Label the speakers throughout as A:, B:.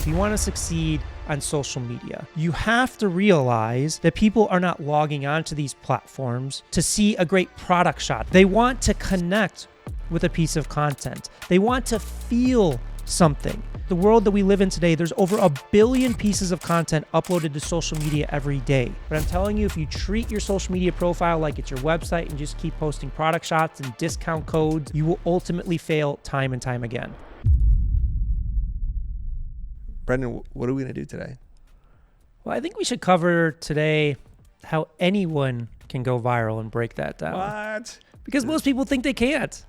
A: if you want to succeed on social media, you have to realize that people are not logging onto these platforms to see a great product shot. They want to connect with a piece of content. They want to feel something. The world that we live in today, there's over 1 billion pieces of content uploaded to social media every day. But I'm telling you, if you treat your social media profile like it's your website and just keep posting product shots and discount codes, you will ultimately fail time and time again.
B: Brendan, what are we going to do today?
A: Well, I think we should cover today how anyone can go viral and break that down.
B: What?
A: Because most people think they can't.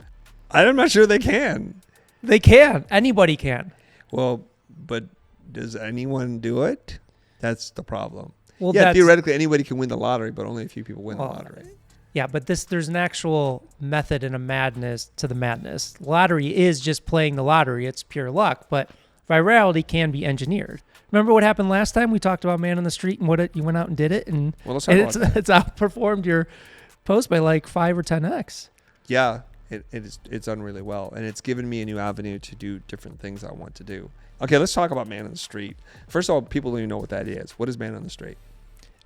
B: I'm not sure they can.
A: They can. Anybody can.
B: Well, but does anyone do it? That's the problem.
A: Well,
B: yeah, theoretically, anybody can win the lottery, but only a few people win the lottery.
A: Yeah, but there's an actual method and a madness to the madness. Lottery is just playing the lottery. It's pure luck, but virality can be engineered. Remember what happened last time? We talked about Man on the Street and you went out and did it, and
B: let's
A: talk about it's outperformed your post by like 5 or 10x.
B: Yeah. It's done really well, and it's given me a new avenue to do different things I want to do. Okay, let's talk about Man on the Street. First of all, people don't even know what that is. What is Man on the Street?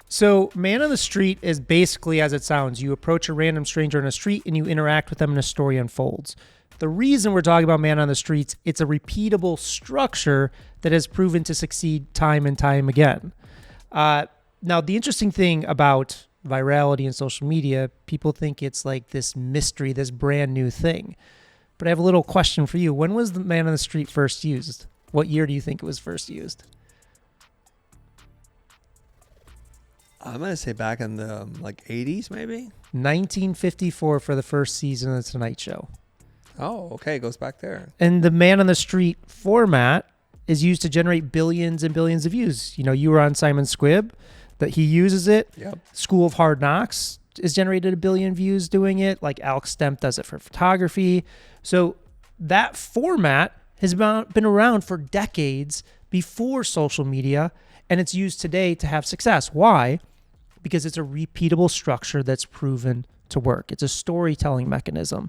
A: So Man on the Street is basically as it sounds. You approach a random stranger on a street and you interact with them and a story unfolds. The reason we're talking about Man on the Streets, it's a repeatable structure that has proven to succeed time and time again. Now, the interesting thing about virality and social media, people think it's like this mystery, this brand new thing. But I have a little question for you. When was the Man on the Street first used? What year do you think it was first used?
B: I'm going to say back in the 80s, maybe?
A: 1954 for the first season of The Tonight Show.
B: Oh, okay. It goes back there.
A: And the Man on the Street format is used to generate billions and billions of views. You know, you were on Simon Squibb, that he uses it.
B: Yep.
A: School of Hard Knocks has generated 1 billion views doing it. Like Alex Stemp does it for photography. So that format has been around for decades before social media, and it's used today to have success. Why? Because it's a repeatable structure that's proven to work. It's a storytelling mechanism.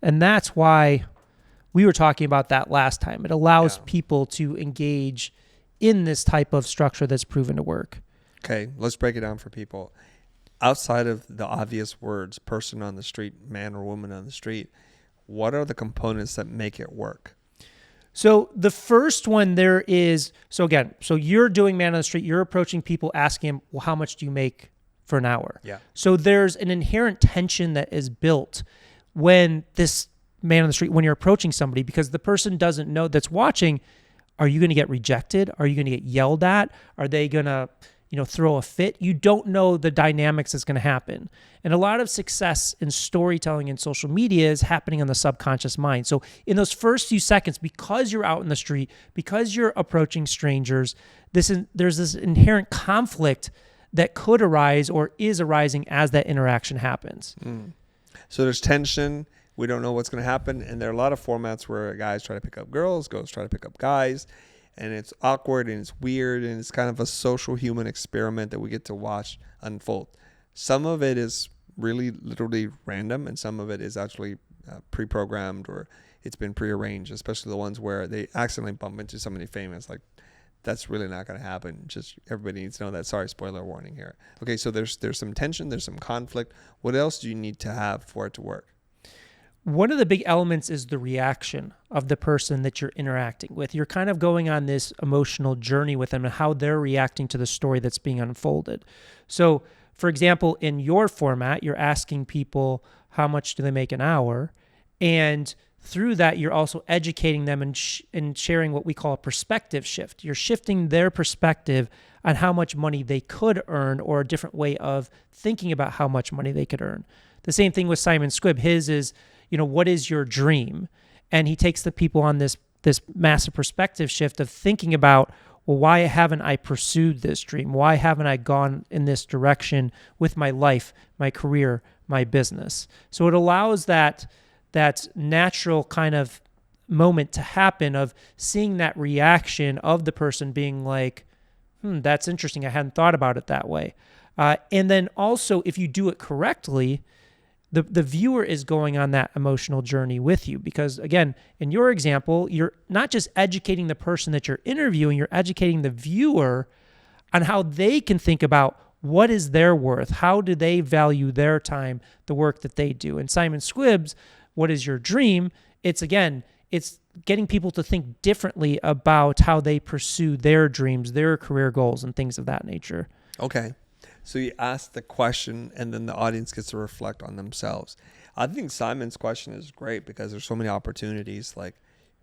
A: And that's why we were talking about that last time. It allows people to engage in this type of structure that's proven to work.
B: Okay, let's break it down for people. Outside of the obvious words, person on the street, man or woman on the street, what are the components that make it work?
A: So the first one there is, so you're doing Man on the Street, you're approaching people asking them, well, how much do you make for an hour?
B: Yeah.
A: So there's an inherent tension that is built when this Man on the Street, when you're approaching somebody, because the person doesn't know that's watching, are you going to get rejected? Are you going to get yelled at? Are they going to throw a fit? You don't know the dynamics that's going to happen. And a lot of success in storytelling and social media is happening on the subconscious mind. So in those first few seconds, because you're out in the street, because you're approaching strangers, there's this inherent conflict that could arise or is arising as that interaction happens.
B: So there's tension. We don't know what's going to happen. And there are a lot of formats where guys try to pick up girls, girls try to pick up guys. And it's awkward and it's weird and it's kind of a social human experiment that we get to watch unfold. Some of it is really literally random, and some of it is actually pre-programmed or it's been prearranged, especially the ones where they accidentally bump into somebody famous. Like, that's really not going to happen. Just everybody needs to know that. Sorry, spoiler warning here. Okay, so there's some tension, there's some conflict. What else do you need to have for it to work?
A: One of the big elements is the reaction of the person that you're interacting with. You're kind of going on this emotional journey with them and how they're reacting to the story that's being unfolded. So, for example, in your format, you're asking people how much do they make an hour, and through that, you're also educating them and sharing what we call a perspective shift. You're shifting their perspective on how much money they could earn, or a different way of thinking about how much money they could earn. The same thing with Simon Squibb. His is, what is your dream? And he takes the people on this massive perspective shift of thinking about, well, why haven't I pursued this dream? Why haven't I gone in this direction with my life, my career, my business? So it allows that natural kind of moment to happen of seeing that reaction of the person being like, that's interesting. I hadn't thought about it that way. And then also, if you do it correctly, The viewer is going on that emotional journey with you because, again, in your example, you're not just educating the person that you're interviewing, you're educating the viewer on how they can think about what is their worth, how do they value their time, the work that they do. And Simon Squibb's, what is your dream? It's getting people to think differently about how they pursue their dreams, their career goals, and things of that nature.
B: Okay. So you ask the question and then the audience gets to reflect on themselves. I think Simon's question is great because there's so many opportunities. Like,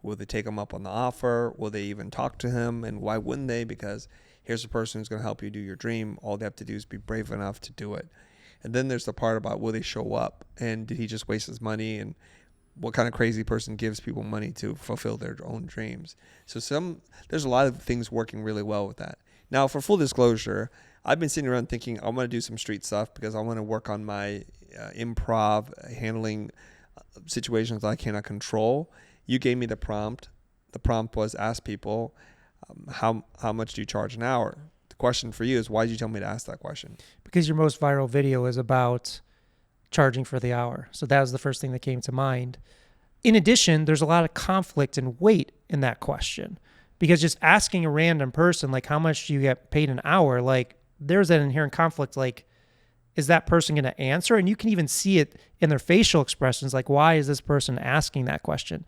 B: will they take him up on the offer? Will they even talk to him? And why wouldn't they? Because here's a person who's going to help you do your dream. All they have to do is be brave enough to do it. And then there's the part about, will they show up? And did he just waste his money? And what kind of crazy person gives people money to fulfill their own dreams? So there's a lot of things working really well with that. Now, for full disclosure, I've been sitting around thinking I want to do some street stuff because I want to work on my improv, handling situations that I cannot control. You gave me the prompt. The prompt was ask people, how much do you charge an hour? The question for you is, why did you tell me to ask that question?
A: Because your most viral video is about charging for the hour. So that was the first thing that came to mind. In addition, there's a lot of conflict and weight in that question because just asking a random person, like, how much do you get paid an hour? Like, there's an inherent conflict. Like, is that person going to answer? And you can even see it in their facial expressions. Like, why is this person asking that question?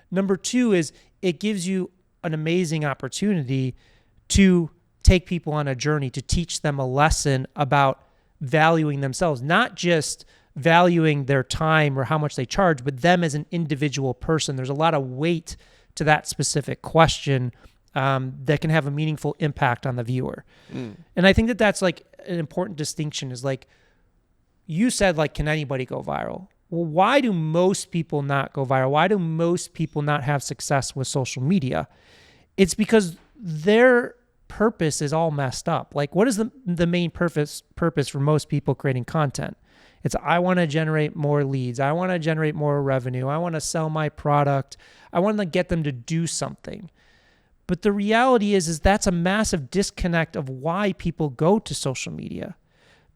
A: Number two is it gives you an amazing opportunity to take people on a journey, to teach them a lesson about valuing themselves, not just valuing their time or how much they charge, but them as an individual person. There's a lot of weight to that specific question that can have a meaningful impact on the viewer. And I think that that's like an important distinction is like, you said, like, can anybody go viral? Well, why do most people not go viral? Why do most people not have success with social media? It's because their purpose is all messed up. Like, what is the main purpose for most people creating content? It's, I want to generate more leads. I want to generate more revenue. I want to sell my product. I want to get them to do something. But the reality is that's a massive disconnect of why people go to social media.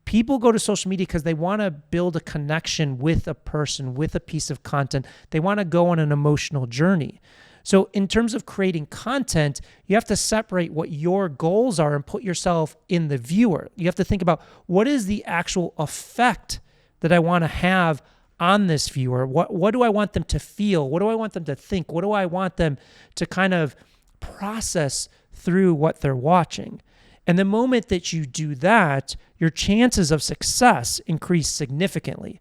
A: People go to social media because they want to build a connection with a person, with a piece of content. They want to go on an emotional journey. So in terms of creating content, you have to separate what your goals are and put yourself in the viewer. You have to think about, what is the actual effect that I want to have on this viewer? What do I want them to feel? What do I want them to think? What do I want them to kind of process through what they're watching? And the moment that you do that, your chances of success increase significantly.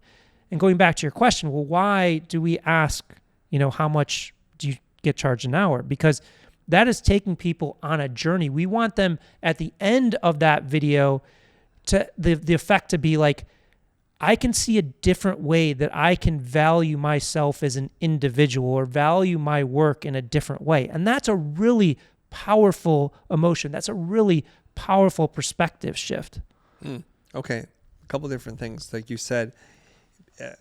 A: And going back to your question, well, why do we ask, how much do you get charged an hour? Because that is taking people on a journey. We want them at the end of that video to the effect to be like, I can see a different way that I can value myself as an individual or value my work in a different way. And that's a really powerful emotion. That's a really powerful perspective shift.
B: Okay. A couple different things. Like you said,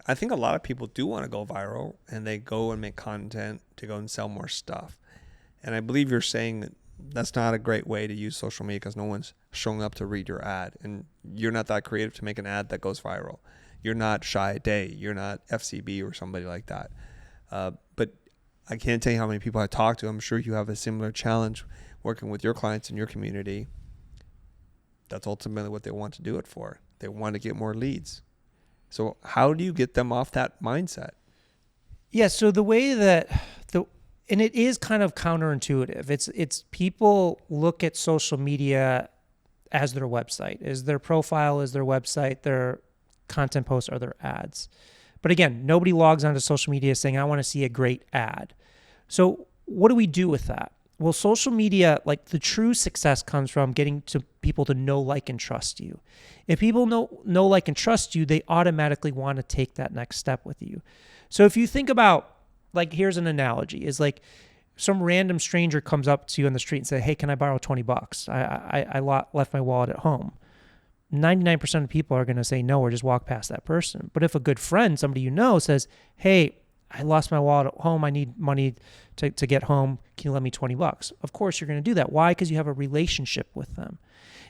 B: I think a lot of people do want to go viral and they go and make content to go and sell more stuff. And I believe you're saying that that's not a great way to use social media because no one's showing up to read your ad. And you're not that creative to make an ad that goes viral. You're not Shy Day. You're not FCB or somebody like that. But I can't tell you how many people I talk to. I'm sure you have a similar challenge working with your clients in your community. That's ultimately what they want to do it for. They want to get more leads. So how do you get them off that mindset?
A: Yeah, so the way that and it is kind of counterintuitive. It's people look at social media as their website, as their profile, as their website, their content posts are their ads. But again, nobody logs onto social media saying, I want to see a great ad. So what do we do with that? Well, social media, like the true success comes from getting to people to know, like, and trust you. If people know, like, and trust you, they automatically want to take that next step with you. So if you think about, like, here's an analogy, is like some random stranger comes up to you on the street and say, hey, can I borrow $20? I left my wallet at home. 99% of people are going to say no or just walk past that person. But if a good friend, somebody you know, says, hey, I lost my wallet at home, I need money to get home, can you lend me $20? Of course you're going to do that. Why? Because you have a relationship with them.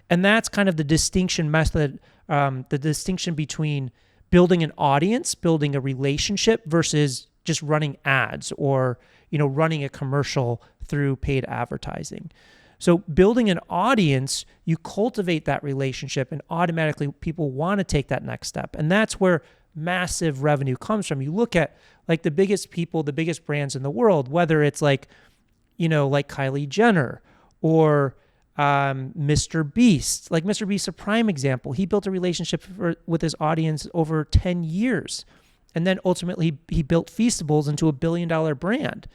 A: And that's kind of the distinction method, the distinction between building an audience, building a relationship versus just running ads or, running a commercial through paid advertising. So building an audience, you cultivate that relationship and automatically people want to take that next step. And that's where massive revenue comes from. You look at like the biggest people, the biggest brands in the world, whether it's like Kylie Jenner or Mr. Beast. Like Mr. Beast, a prime example. He built a relationship with his audience over 10 years. And then ultimately he built Feastables into $1 billion brand.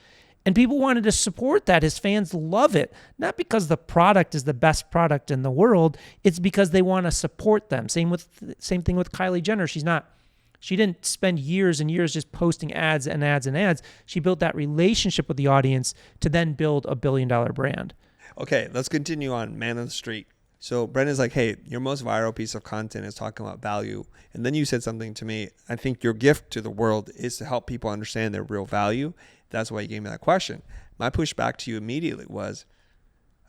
A: And people wanted to support that. His fans love it. Not because the product is the best product in the world. It's because they want to support them. Same thing with Kylie Jenner. She didn't spend years and years just posting ads and ads and ads. She built that relationship with the audience to then build a $1 billion brand.
B: Okay, let's continue on Man on the Street. So Brendan's like, hey, your most viral piece of content is talking about value. And then you said something to me. I think your gift to the world is to help people understand their real value. That's why you gave me that question. My pushback to you immediately was,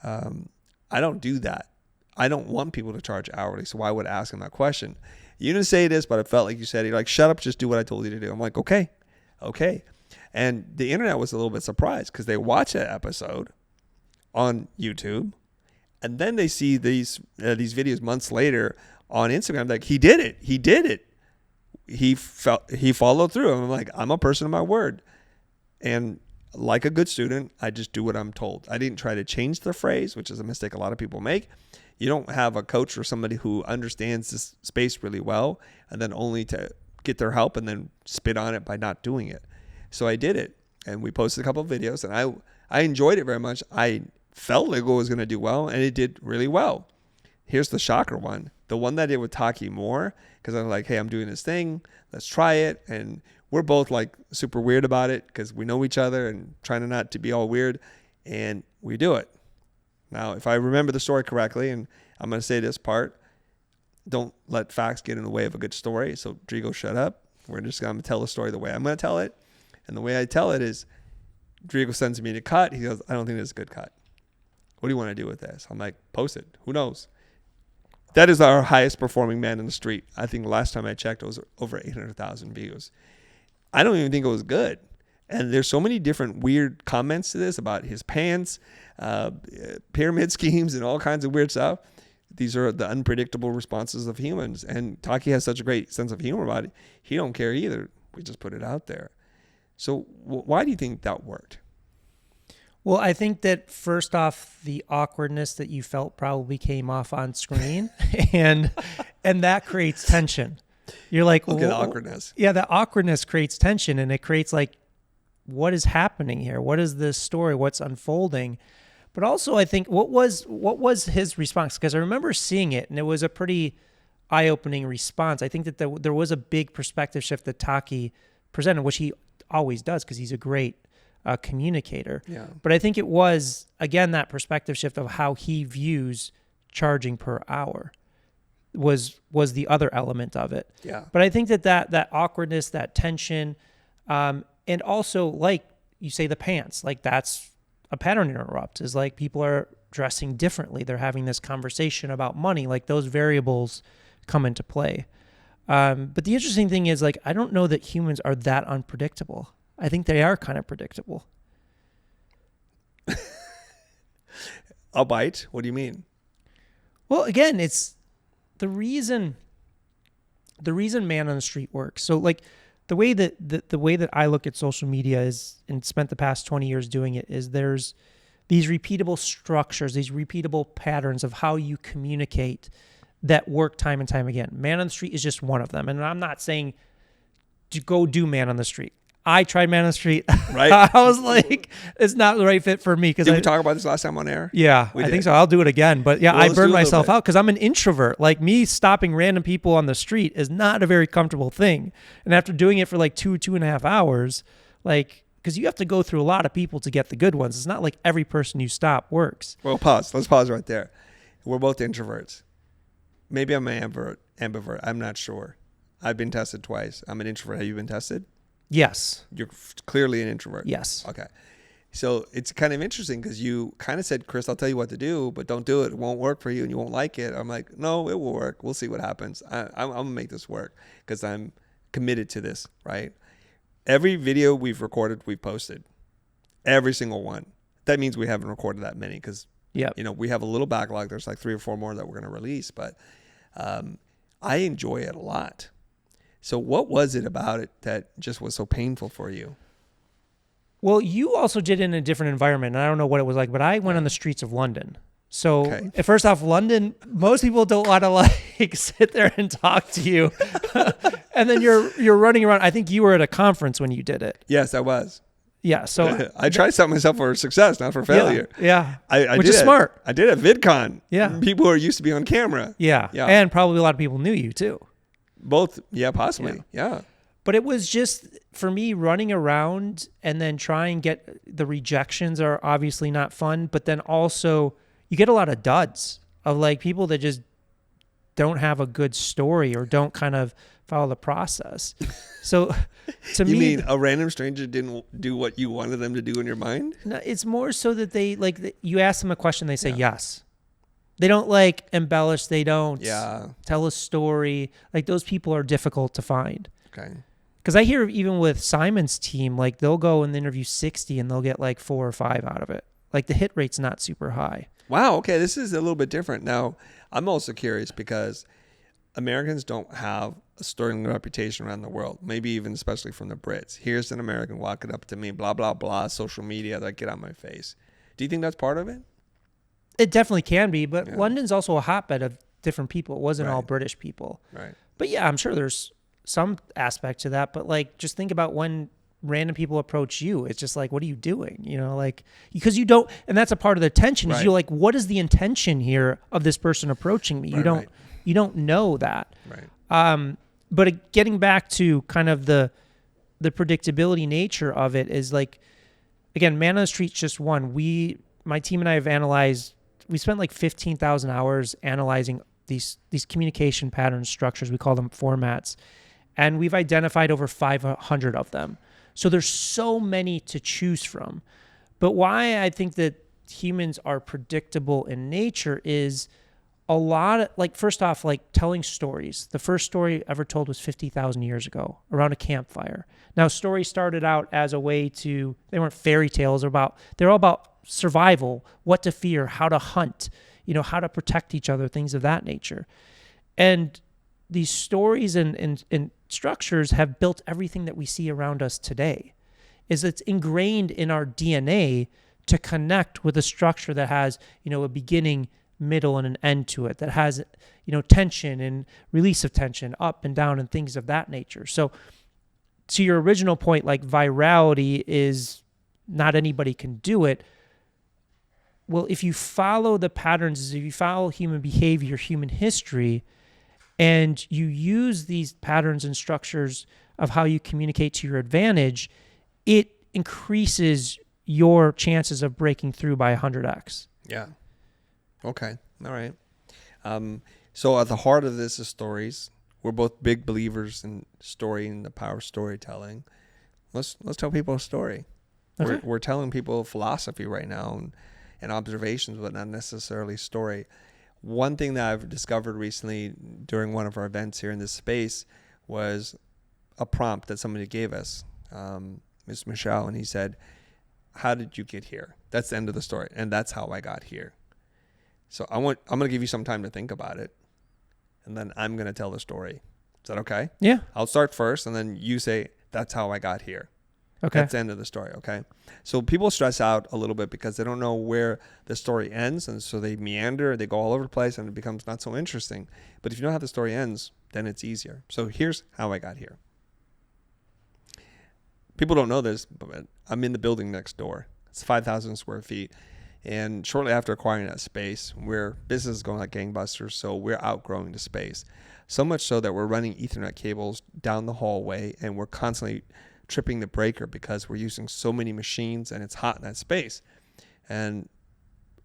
B: I don't do that. I don't want people to charge hourly. So why would I ask them that question? You didn't say this, but it felt like you said it. You're like, shut up, just do what I told you to do. I'm like, okay. And the internet was a little bit surprised because they watched that episode on YouTube, and then they see these videos months later on Instagram. Like, he did it. He followed through. I'm like, I'm a person of my word, and like a good student, I just do what I'm told. I didn't try to change the phrase, which is a mistake a lot of people make. You don't have a coach or somebody who understands this space really well and then only to get their help and then spit on it by not doing it. So I did it, and we posted a couple of videos, and I enjoyed it very much. I felt like it was going to do well, and it did really well. Here's the shocker one. The one that I did with Taki more, because I'm like, hey, I'm doing this thing. Let's try it. And we're both like super weird about it because we know each other and trying not to be all weird, and we do it. Now, if I remember the story correctly, and I'm going to say this part, don't let facts get in the way of a good story. So, Drigo, shut up. We're just going to tell the story the way I'm going to tell it. And the way I tell it is, Drigo sends me to cut. He goes, I don't think this is a good cut. What do you want to do with this? I'm like, post it. Who knows? That is our highest performing Man in the Street. I think last time I checked, it was over 800,000 views. I don't even think it was good. And there's so many different weird comments to this about his pants, pyramid schemes, and all kinds of weird stuff. These are the unpredictable responses of humans. And Taki has such a great sense of humor about it. He don't care either. We just put it out there. So why do you think that worked?
A: Well, I think that first off, the awkwardness that you felt probably came off on screen, and that creates tension. You're like,
B: look at the awkwardness.
A: Yeah, the awkwardness creates tension, and it creates like, what is happening here? What is this story? What's unfolding? But also, I think what was his response? Because I remember seeing it, and it was a pretty eye-opening response. I think that there was a big perspective shift that Taki presented, which he always does because he's a great communicator.
B: Yeah.
A: But I think it was, again, that perspective shift of how he views charging per hour was the other element of it.
B: Yeah.
A: But I think that awkwardness, that tension, and also, like you say, the pants, like that's a pattern interrupt, is like people are dressing differently. They're having this conversation about money, like those variables come into play. But the interesting thing is, like, I don't know that humans are that unpredictable. I think they are kind of predictable.
B: I'll bite. What do you mean?
A: Well, again, it's the reason Man on the Street works. So, like, the way that I look at social media is, and spent the past 20 years doing it, is there's these repeatable structures, these repeatable patterns of how you communicate that work time and time again. Man on the Street is just one of them. And I'm not saying to go do Man on the Street. I tried Man on the Street.
B: Right.
A: I was like, it's not the right fit for me.
B: Did we talk about this last time on air?
A: Yeah, I think so. I'll do it again. But yeah, I burned myself out because I'm an introvert. Like, me stopping random people on the street is not a very comfortable thing. And after doing it for like 2.5 hours, like, because you have to go through a lot of people to get the good ones. It's not like every person you stop works.
B: Well, pause. Let's pause right there. We're both introverts. Maybe I'm an ambivert. I'm not sure. I've been tested twice. I'm an introvert. Have you been tested?
A: Yes.
B: You're clearly an introvert.
A: Yes.
B: Okay. So it's kind of interesting because you kind of said, Chris, I'll tell you what to do, but don't do it. It won't work for you and you won't like it. I'm like, no, it will work. We'll see what happens. I'm going to make this work because I'm committed to this, right? Every video we've recorded, we've posted. Every single one. That means we haven't recorded that many because, we have a little backlog. There's like 3 or 4 more that we're going to release, but I enjoy it a lot. So what was it about it that just was so painful for you?
A: Well, you also did it in a different environment, and I don't know what it was like, but I went on the streets of London. So first off, London, most people don't want to like sit there and talk to you. And then you're running around. I think you were at a conference when you did it.
B: Yes, I was.
A: Yeah. So
B: I try to set myself for success, not for failure.
A: Yeah.
B: I
A: Which
B: did
A: is smart.
B: I did at VidCon.
A: Yeah.
B: People who are used to be on camera.
A: Yeah. And probably a lot of people knew you too.
B: Both. Yeah, possibly. Yeah.
A: But it was just, for me, running around and then try and get the rejections are obviously not fun, but then also you get a lot of duds of like people that just don't have a good story or don't kind of follow the process. So to me...
B: You mean a random stranger didn't do what you wanted them to do in your mind?
A: No, it's more so that they, like, you ask them a question, they say yes. They don't like embellish. They don't tell a story. Like those people are difficult to find.
B: Okay.
A: Because I hear even with Simon's team, like they'll go and interview 60 and they'll get like 4 or 5 out of it. Like the hit rate's not super high.
B: Wow. Okay. This is a little bit different. Now, I'm also curious because Americans don't have a sterling reputation around the world, maybe even especially from the Brits. Here's an American walking up to me, blah, blah, blah, social media, like get out my face. Do you think that's part of it?
A: It definitely can be, but London's also a hotbed of different people. It wasn't all British people.
B: Right.
A: But yeah, I'm sure there's some aspect to that, but like just think about when random people approach you, it's just like, what are you doing? Like, because you don't, and that's a part of the tension is you're like, what is the intention here of this person approaching me? You don't know that.
B: Right.
A: But getting back to kind of the predictability nature of it is like, again, Man on the Street's just one. My team and I have analyzed, we spent like 15,000 hours analyzing these communication pattern structures. We call them formats. And we've identified over 500 of them. So there's so many to choose from. But why I think that humans are predictable in nature is a lot of, like, first off, like telling stories. The first story ever told was 50,000 years ago around a campfire. Now, stories started out as a way to, they weren't fairy tales, they're all about survival, what to fear, how to hunt, how to protect each other, things of that nature. And these stories and structures have built everything that we see around us today. It's ingrained in our DNA to connect with a structure that has, a beginning, middle, and an end to it, that has, tension and release of tension, up and down, and things of that nature. So to your original point, like virality is not anybody can do it. Well, if you follow the patterns, if you follow human behavior, human history, and you use these patterns and structures of how you communicate to your advantage, it increases your chances of breaking through by 100x.
B: Yeah. Okay. All right. So at the heart of this is stories. We're both big believers in story and the power of storytelling. Let's tell people a story. Okay. We're telling people philosophy right now and observations, but not necessarily story. One thing that I've discovered recently during one of our events here in this space was a prompt that somebody gave us, Ms. Michelle, and he said, how did you get here? That's the end of the story. And that's how I got here. So I'm going to give you some time to think about it. And then I'm going to tell the story. Is that okay?
A: Yeah.
B: I'll start first and then you say, that's how I got here.
A: Okay.
B: That's the end of the story, okay? So people stress out a little bit because they don't know where the story ends, and so they meander, they go all over the place, and it becomes not so interesting. But if you know how the story ends, then it's easier. So here's how I got here. People don't know this, but I'm in the building next door. It's 5,000 square feet. And shortly after acquiring that space, business is going like gangbusters, so we're outgrowing the space. So much so that we're running Ethernet cables down the hallway, and we're constantly tripping the breaker because we're using so many machines and it's hot in that space. And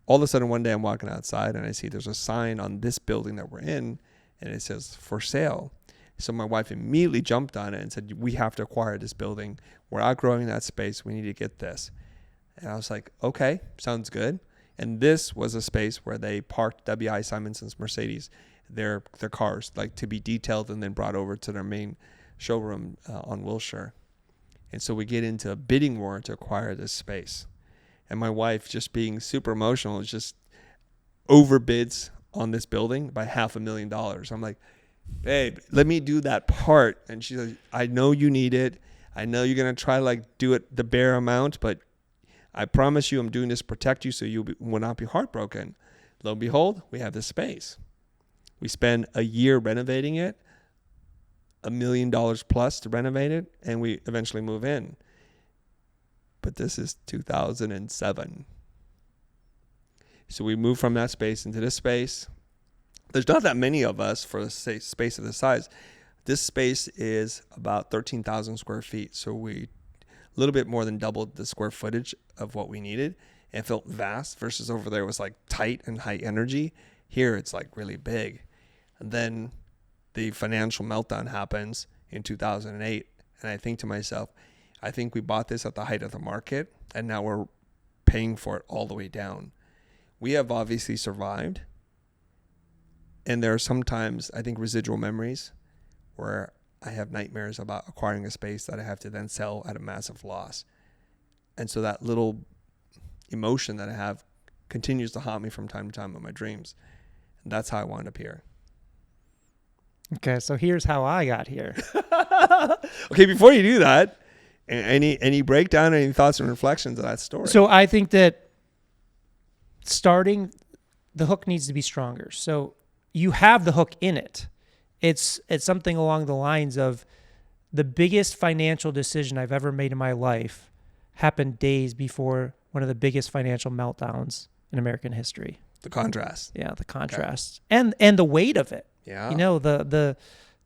B: all of a sudden one day I'm walking outside and I see there's a sign on this building that we're in and it says for sale. So my wife immediately jumped on it and said, we have to acquire this building. We're outgrowing that space. We need to get this. And I was like, okay, sounds good. And this was a space where they parked W.I. Simonson's Mercedes, their cars, like to be detailed and then brought over to their main showroom on Wilshire. And so we get into a bidding war to acquire this space. And my wife, just being super emotional, is just overbids on this building by $500,000. I'm like, babe, let me do that part. And she's like, I know you need it. I know you're going to try to like do it the bare amount, but I promise you I'm doing this to protect you so you will not be heartbroken. Lo and behold, we have this space. We spend a year renovating it, $1 million plus to renovate it, and we eventually move in. But this is 2007. So we move from that space into this space. There's not that many of us for a space of this size. This space is about 13,000 square feet. So we a little bit more than doubled the square footage of what we needed. It felt vast versus over there was like tight and high energy. Here it's like really big. And then the financial meltdown happens in 2008. And I think to myself, I think we bought this at the height of the market and now we're paying for it all the way down. We have obviously survived. And there are sometimes, I think, residual memories where I have nightmares about acquiring a space that I have to then sell at a massive loss. And so that little emotion that I have continues to haunt me from time to time in my dreams. And that's how I wound up here.
A: Okay, so here's how I got here.
B: Okay, before you do that, any breakdown, any thoughts and reflections of that story?
A: So I think that starting, the hook needs to be stronger. So you have the hook in it. It's something along the lines of the biggest financial decision I've ever made in my life happened days before one of the biggest financial meltdowns in American history.
B: The contrast.
A: Yeah, the contrast. Okay. And the weight of it.
B: Yeah.
A: You know, the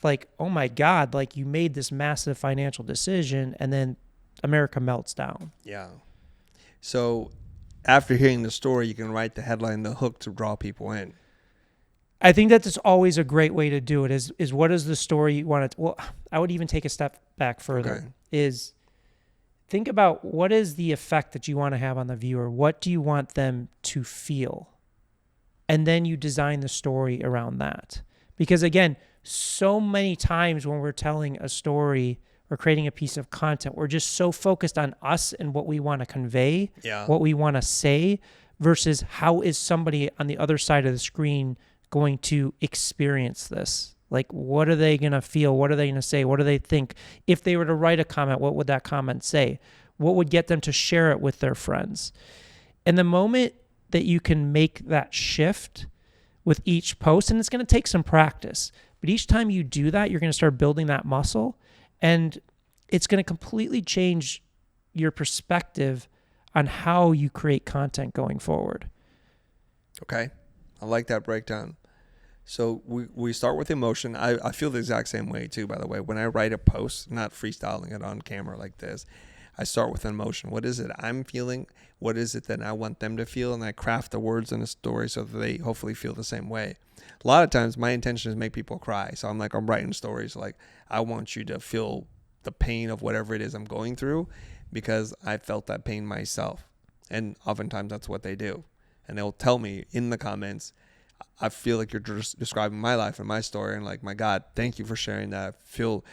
A: like, oh my God, like you made this massive financial decision and then America melts down.
B: Yeah. So after hearing the story, you can write the headline, the hook, to draw people in.
A: I think that's always a great way to do it is what is the story you want to, well, I would even take a step back further,
B: Okay.
A: is think about what is the effect that you want to have on the viewer? What do you want them to feel? And then you design the story around that. Because again, so many times when we're telling a story or creating a piece of content, we're just so focused on us and what we want to convey, what we want to say, versus how is somebody on the other side of the screen going to experience this? Like, what are they going to feel? What are they going to say? What do they think? If they were to write a comment, what would that comment say? What would get them to share it with their friends? And the moment that you can make that shift with each post, and it's going to take some practice, but each time you do that, you're going to start building that muscle, and it's going to completely change your perspective on how you create content going forward.
B: Okay. I like that breakdown. So we start with emotion. I feel the exact same way too, by the way. When I write a post, not freestyling it on camera like this, I start with emotion. What is it I'm feeling? What is it that I want them to feel? And I craft the words in a story so that they hopefully feel the same way. A lot of times my intention is to make people cry. So I'm writing stories like, I want you to feel the pain of whatever it is I'm going through because I felt that pain myself. And oftentimes that's what they do. And they'll tell me in the comments, I feel like you're just describing my life and my story. And like, my God, thank you for sharing that. I feel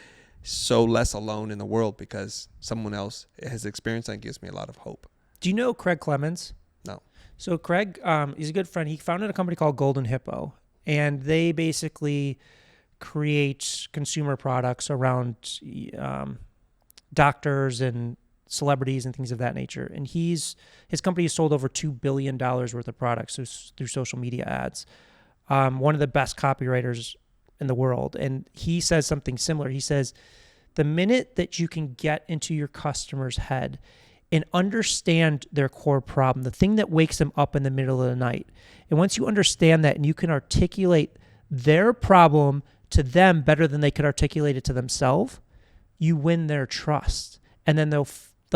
B: so less alone in the world because someone else has experienced that. And gives me a lot of hope.
A: Do you know Craig Clemens?
B: No.
A: So Craig, he's a good friend. He founded a company called Golden Hippo, and they basically create consumer products around doctors and celebrities and things of that nature. And his company has sold over $2 billion worth of products through social media ads. One of the best copywriters in the world. And he says something similar. He says, the minute that you can get into your customer's head and understand their core problem, the thing that wakes them up in the middle of the night, and once you understand that and you can articulate their problem to them better than they could articulate it to themselves, you win their trust. And then they'll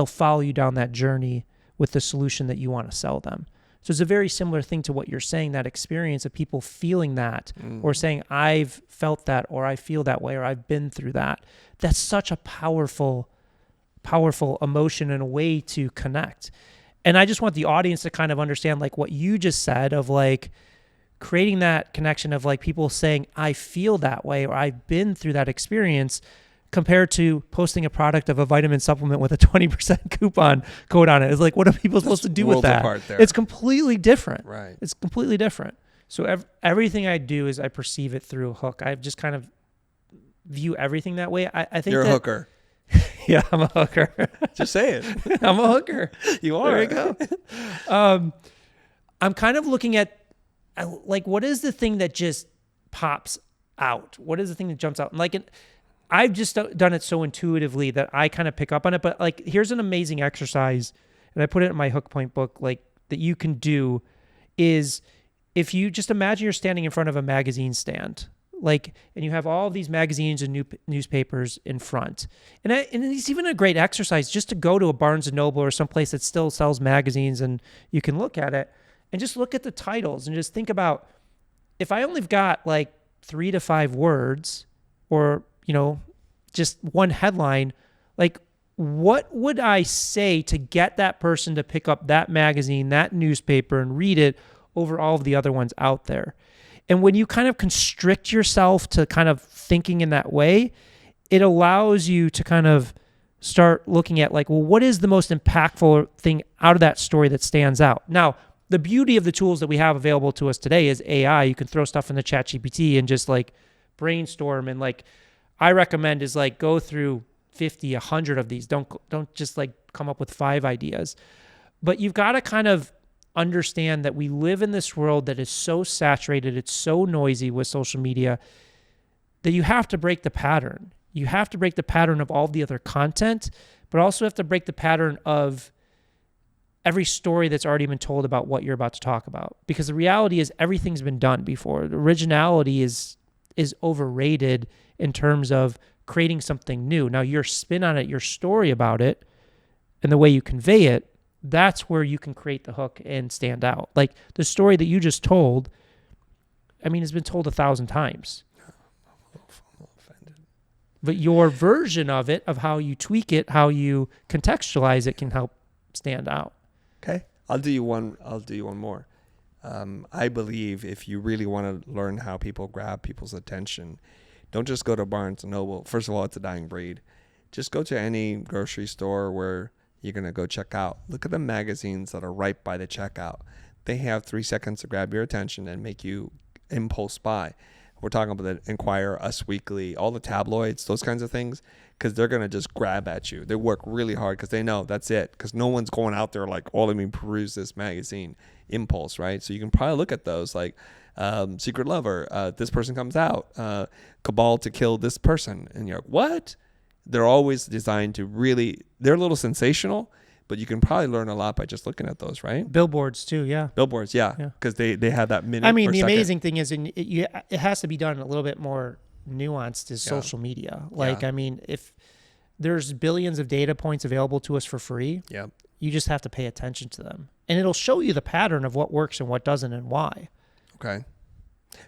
A: follow you down that journey with the solution that you want to sell them. So it's a very similar thing to what you're saying, that experience of people feeling that or saying, I've felt that, or I feel that way, or I've been through that. That's such a powerful emotion and a way to connect. And I just want the audience to kind of understand like what you just said of like creating that connection of like people saying, I feel that way, or I've been through that experience, compared to posting a product of a vitamin supplement with a 20% coupon code on it. It's like, what are people supposed to do with that? It's completely different.
B: Right.
A: It's completely different. So everything I do is I perceive it through a hook. I just kind of view everything that way. I think
B: you're a hooker.
A: Yeah, I'm a hooker.
B: Just say it.
A: I'm a hooker.
B: You are.
A: There you go. I'm kind of looking at like, what is the thing that just pops out? What is the thing that jumps out? Like, I've just done it so intuitively that I kind of pick up on it. But like, here's an amazing exercise, and I put it in my Hook Point book, like that you can do is if you just imagine you're standing in front of a magazine stand, like, and you have all these magazines and newspapers in front. And it's even a great exercise just to go to a Barnes and Noble or someplace that still sells magazines and you can look at it and just look at the titles and just think about, if I only got like 3 to 5 words or, you know, just one headline, like what would I say to get that person to pick up that magazine, that newspaper and read it over all of the other ones out there? And when you kind of constrict yourself to kind of thinking in that way, it allows you to kind of start looking at like, well, what is the most impactful thing out of that story that stands out? Now, the beauty of the tools that we have available to us today is AI. You can throw stuff in the ChatGPT and just like brainstorm. And like, I recommend is like go through 50, 100 of these. Don't just like come up with 5 ideas. But you've got to kind of understand that we live in this world that is so saturated, it's so noisy with social media, that you have to break the pattern. You have to break the pattern of all the other content, but also have to break the pattern of every story that's already been told about what you're about to talk about. Because the reality is everything's been done before. The originality is overrated in terms of creating something new. Now, your spin on it, your story about it, and the way you convey it, that's where you can create the hook and stand out. Like the story that you just told, I mean, it's been told 1,000 times.
B: I'm a little offended.
A: But your version of it, of how you tweak it, how you contextualize it, can help stand out.
B: Okay. I'll do you one more. I believe if you really want to learn how people grab people's attention, don't just go to Barnes & Noble. First of all, it's a dying breed. Just go to any grocery store where you're going to go check out. Look at the magazines that are right by the checkout. They have 3 seconds to grab your attention and make you impulse buy. We're talking about the Enquirer, Us Weekly, all the tabloids, those kinds of things, because they're going to just grab at you. They work really hard because they know that's it, because no one's going out there like, oh, let me peruse this magazine. Impulse, right? So you can probably look at those like Secret Lover, this person comes out, Cabal to kill this person. And you're like, what? They're always designed to really, they're a little sensational, but you can probably learn a lot by just looking at those, right?
A: Billboards too, yeah.
B: Billboards, yeah, because they have that minute.
A: I mean,
B: or
A: the
B: second.
A: amazing thing is it has to be done a little bit more nuanced is social media. Like, I mean, if there's billions of data points available to us for free, you just have to pay attention to them. And it'll show you the pattern of what works and what doesn't and why.
B: Okay.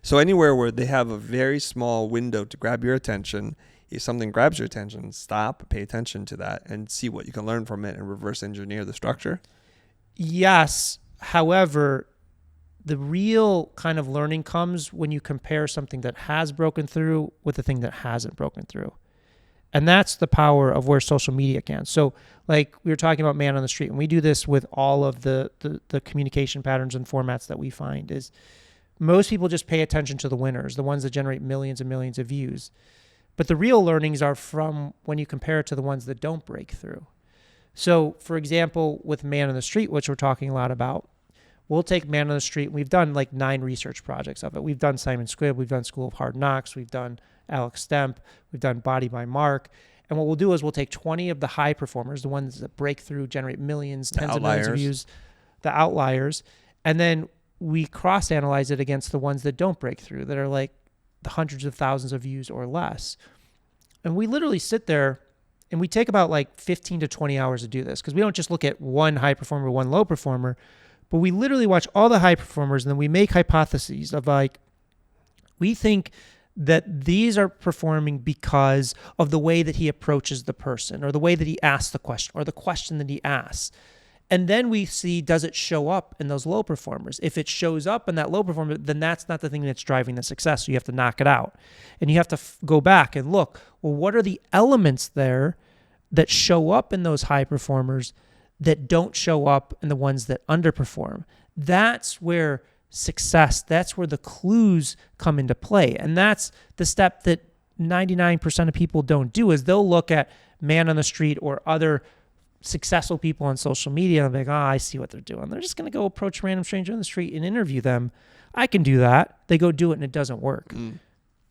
B: So anywhere where they have a very small window to grab your attention, if something grabs your attention, stop, pay attention to that, and see what you can learn from it and reverse engineer the structure?
A: Yes. However, the real kind of learning comes when you compare something that has broken through with the thing that hasn't broken through. And that's the power of where social media can. So like we were talking about man on the street, and we do this with all of the communication patterns and formats that we find, is most people just pay attention to the winners, the ones that generate millions and millions of views. But the real learnings are from when you compare it to the ones that don't break through. So, for example, with Man on the Street, which we're talking a lot about, we'll take Man on the Street. We've done like 9 research projects of it. We've done Simon Squibb. We've done School of Hard Knocks. We've done Alex Stemp. We've done Body by Mark. And what we'll do is we'll take 20 of the high performers, the ones that break through, generate millions, tens of millions of views, the outliers, and then we cross-analyze it against the ones that don't break through, that are like the hundreds of thousands of views or less. And we literally sit there and we take about like 15 to 20 hours to do this, because we don't just look at one high performer, one low performer, but we literally watch all the high performers and then we make hypotheses of like, we think that these are performing because of the way that he approaches the person, or the way that he asks the question, or the question that he asks. And then we see, does it show up in those low performers? If it shows up in that low performer, then that's not the thing that's driving the success. So you have to knock it out. And you have to go back and look, well, what are the elements there that show up in those high performers that don't show up in the ones that underperform? That's where success, that's where the clues come into play. And that's the step that 99% of people don't do, is they'll look at man on the street or other successful people on social media and be like, oh, I see what they're doing. They're just going to go approach a random stranger on the street and interview them. I can do that. They go do it and it doesn't work. And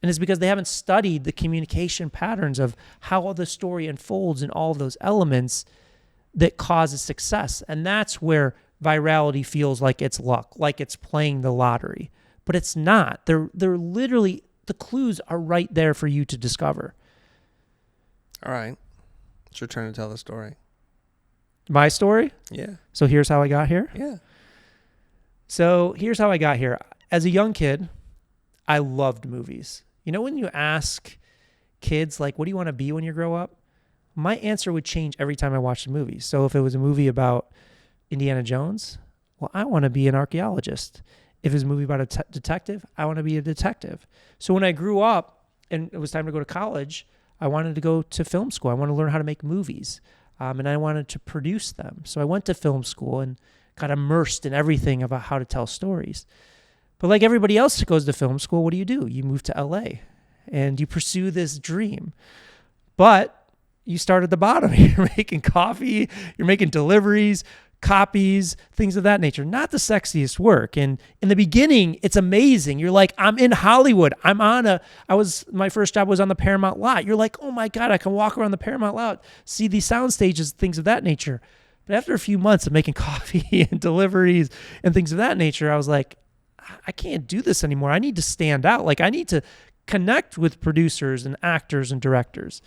A: it's because they haven't studied the communication patterns of how the story unfolds and all of those elements that causes success. And that's where virality feels like it's luck, like it's playing the lottery. But it's not. They're literally, the clues are right there for you to discover.
B: All right. It's your turn to tell the story.
A: My story?
B: Yeah.
A: So here's how I got here?
B: Yeah.
A: So here's how I got here. As a young kid, I loved movies. You know when you ask kids, like, what do you want to be when you grow up? My answer would change every time I watched a movie. So if it was a movie about Indiana Jones, well, I want to be an archaeologist. If it was a movie about a detective, I want to be a detective. So when I grew up and it was time to go to college, I wanted to go to film school. I wanted to learn how to make movies. And I wanted to produce them. So I went to film school and got immersed in everything about how to tell stories. But like everybody else that goes to film school, what do? You move to LA and you pursue this dream. But you start at the bottom. You're making coffee, you're making deliveries, copies, things of that nature. Not the sexiest work. And in the beginning, it's amazing. You're like, I'm in Hollywood. My first job was on the Paramount lot. You're like, oh my God, I can walk around the Paramount lot, see these sound stages, things of that nature. But after a few months of making coffee and deliveries and things of that nature, I was like, I can't do this anymore. I need to stand out. Like, I need to connect with producers and actors and directors.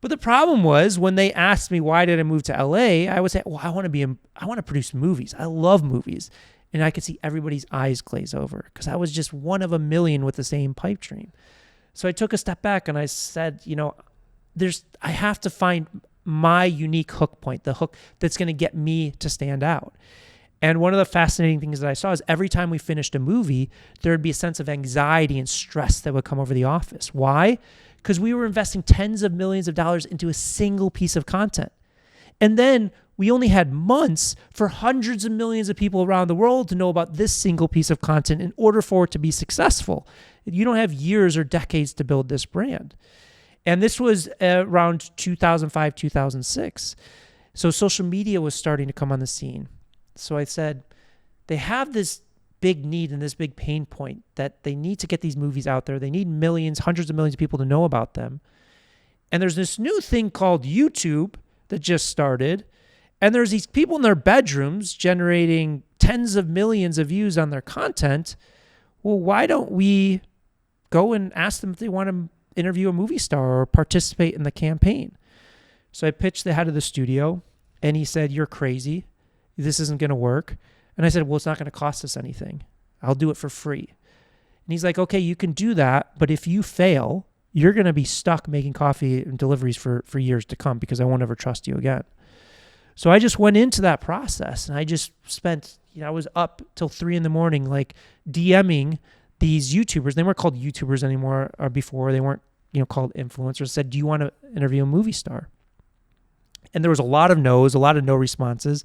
A: But the problem was when they asked me, why did I move to LA? I would say, well, I want to produce movies. I love movies. And I could see everybody's eyes glaze over because I was just one of a million with the same pipe dream. So I took a step back and I said, I have to find my unique hook point, the hook that's going to get me to stand out. And one of the fascinating things that I saw is every time we finished a movie, there would be a sense of anxiety and stress that would come over the office. Why? Because we were investing tens of millions of dollars into a single piece of content. And then we only had months for hundreds of millions of people around the world to know about this single piece of content in order for it to be successful. You don't have years or decades to build this brand. And this was around 2005, 2006. So social media was starting to come on the scene. So I said, they have this big need and this big pain point that they need to get these movies out there. They need millions, hundreds of millions of people to know about them. And there's this new thing called YouTube that just started. And there's these people in their bedrooms generating tens of millions of views on their content. Well, why don't we go and ask them if they want to interview a movie star or participate in the campaign? So I pitched the head of the studio and he said, you're crazy. This isn't going to work. And I said, well, it's not going to cost us anything. I'll do it for free. And he's like, okay, you can do that. But if you fail, you're going to be stuck making coffee and deliveries for years to come because I won't ever trust you again. So I just went into that process and I just spent, I was up till 3 a.m, like DMing these YouTubers. They weren't called YouTubers anymore or before. They weren't, called influencers. Said, do you want to interview a movie star? And there was a lot of no's, a lot of no responses.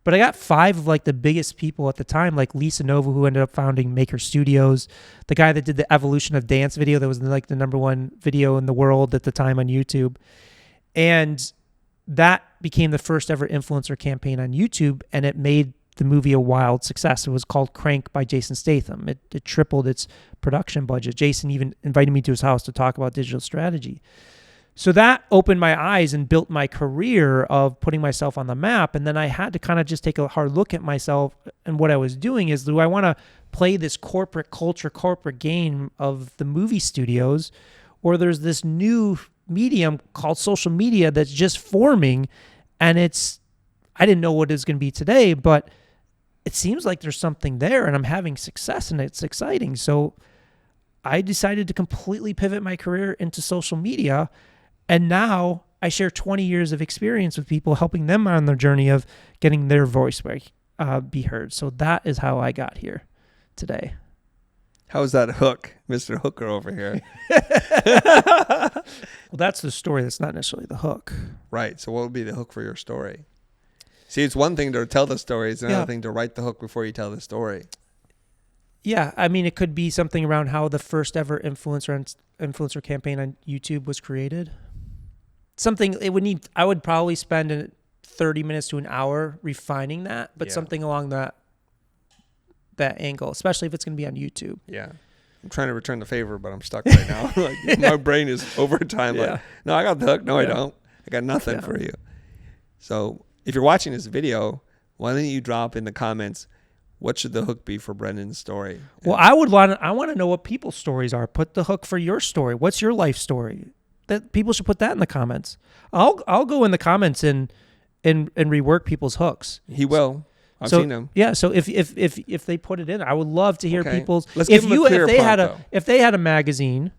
A: But I got 5 of like the biggest people at the time, like Lisa Nova, who ended up founding Maker Studios, the guy that did the Evolution of Dance video that was like the #1 video in the world at the time on YouTube. And that became the first ever influencer campaign on YouTube, and it made the movie a wild success. It was called Crank by Jason Statham. It tripled its production budget. Jason even invited me to his house to talk about digital strategy. So that opened my eyes and built my career of putting myself on the map. And then I had to kind of just take a hard look at myself and what I was doing is, do I want to play this corporate culture, corporate game of the movie studios, or there's this new medium called social media that's just forming, and I didn't know what it's going to be today, but it seems like there's something there and I'm having success and it's exciting. So I decided to completely pivot my career into social media. And now I share 20 years of experience with people, helping them on their journey of getting their voice be heard. So that is how I got here today.
B: How's that hook, Mr. Hooker over here?
A: Well, that's the story. That's not necessarily the hook.
B: Right. So what would be the hook for your story? See, it's one thing to tell the story. It's another thing to write the hook before you tell the story.
A: Yeah. I mean, it could be something around how the first ever influencer campaign on YouTube was created. Something I would probably spend 30 minutes to an hour refining that, but something along that angle, especially if it's going to be on YouTube.
B: Yeah. I'm trying to return the favor, but I'm stuck right now. Like, my brain is overtime. Like, no, I got the hook. No, I don't. I got nothing for you. So if you're watching this video, why don't you drop in the comments, what should the hook be for Brendan's story?
A: Well, I want to know what people's stories are. Put the hook for your story. What's your life story? That people should put that in the comments. I'll go in the comments and rework people's hooks.
B: He will. I've seen them.
A: Yeah. So if they put it in, I would love to hear people's.
B: Let's give them a clear prompt,
A: if they had a magazine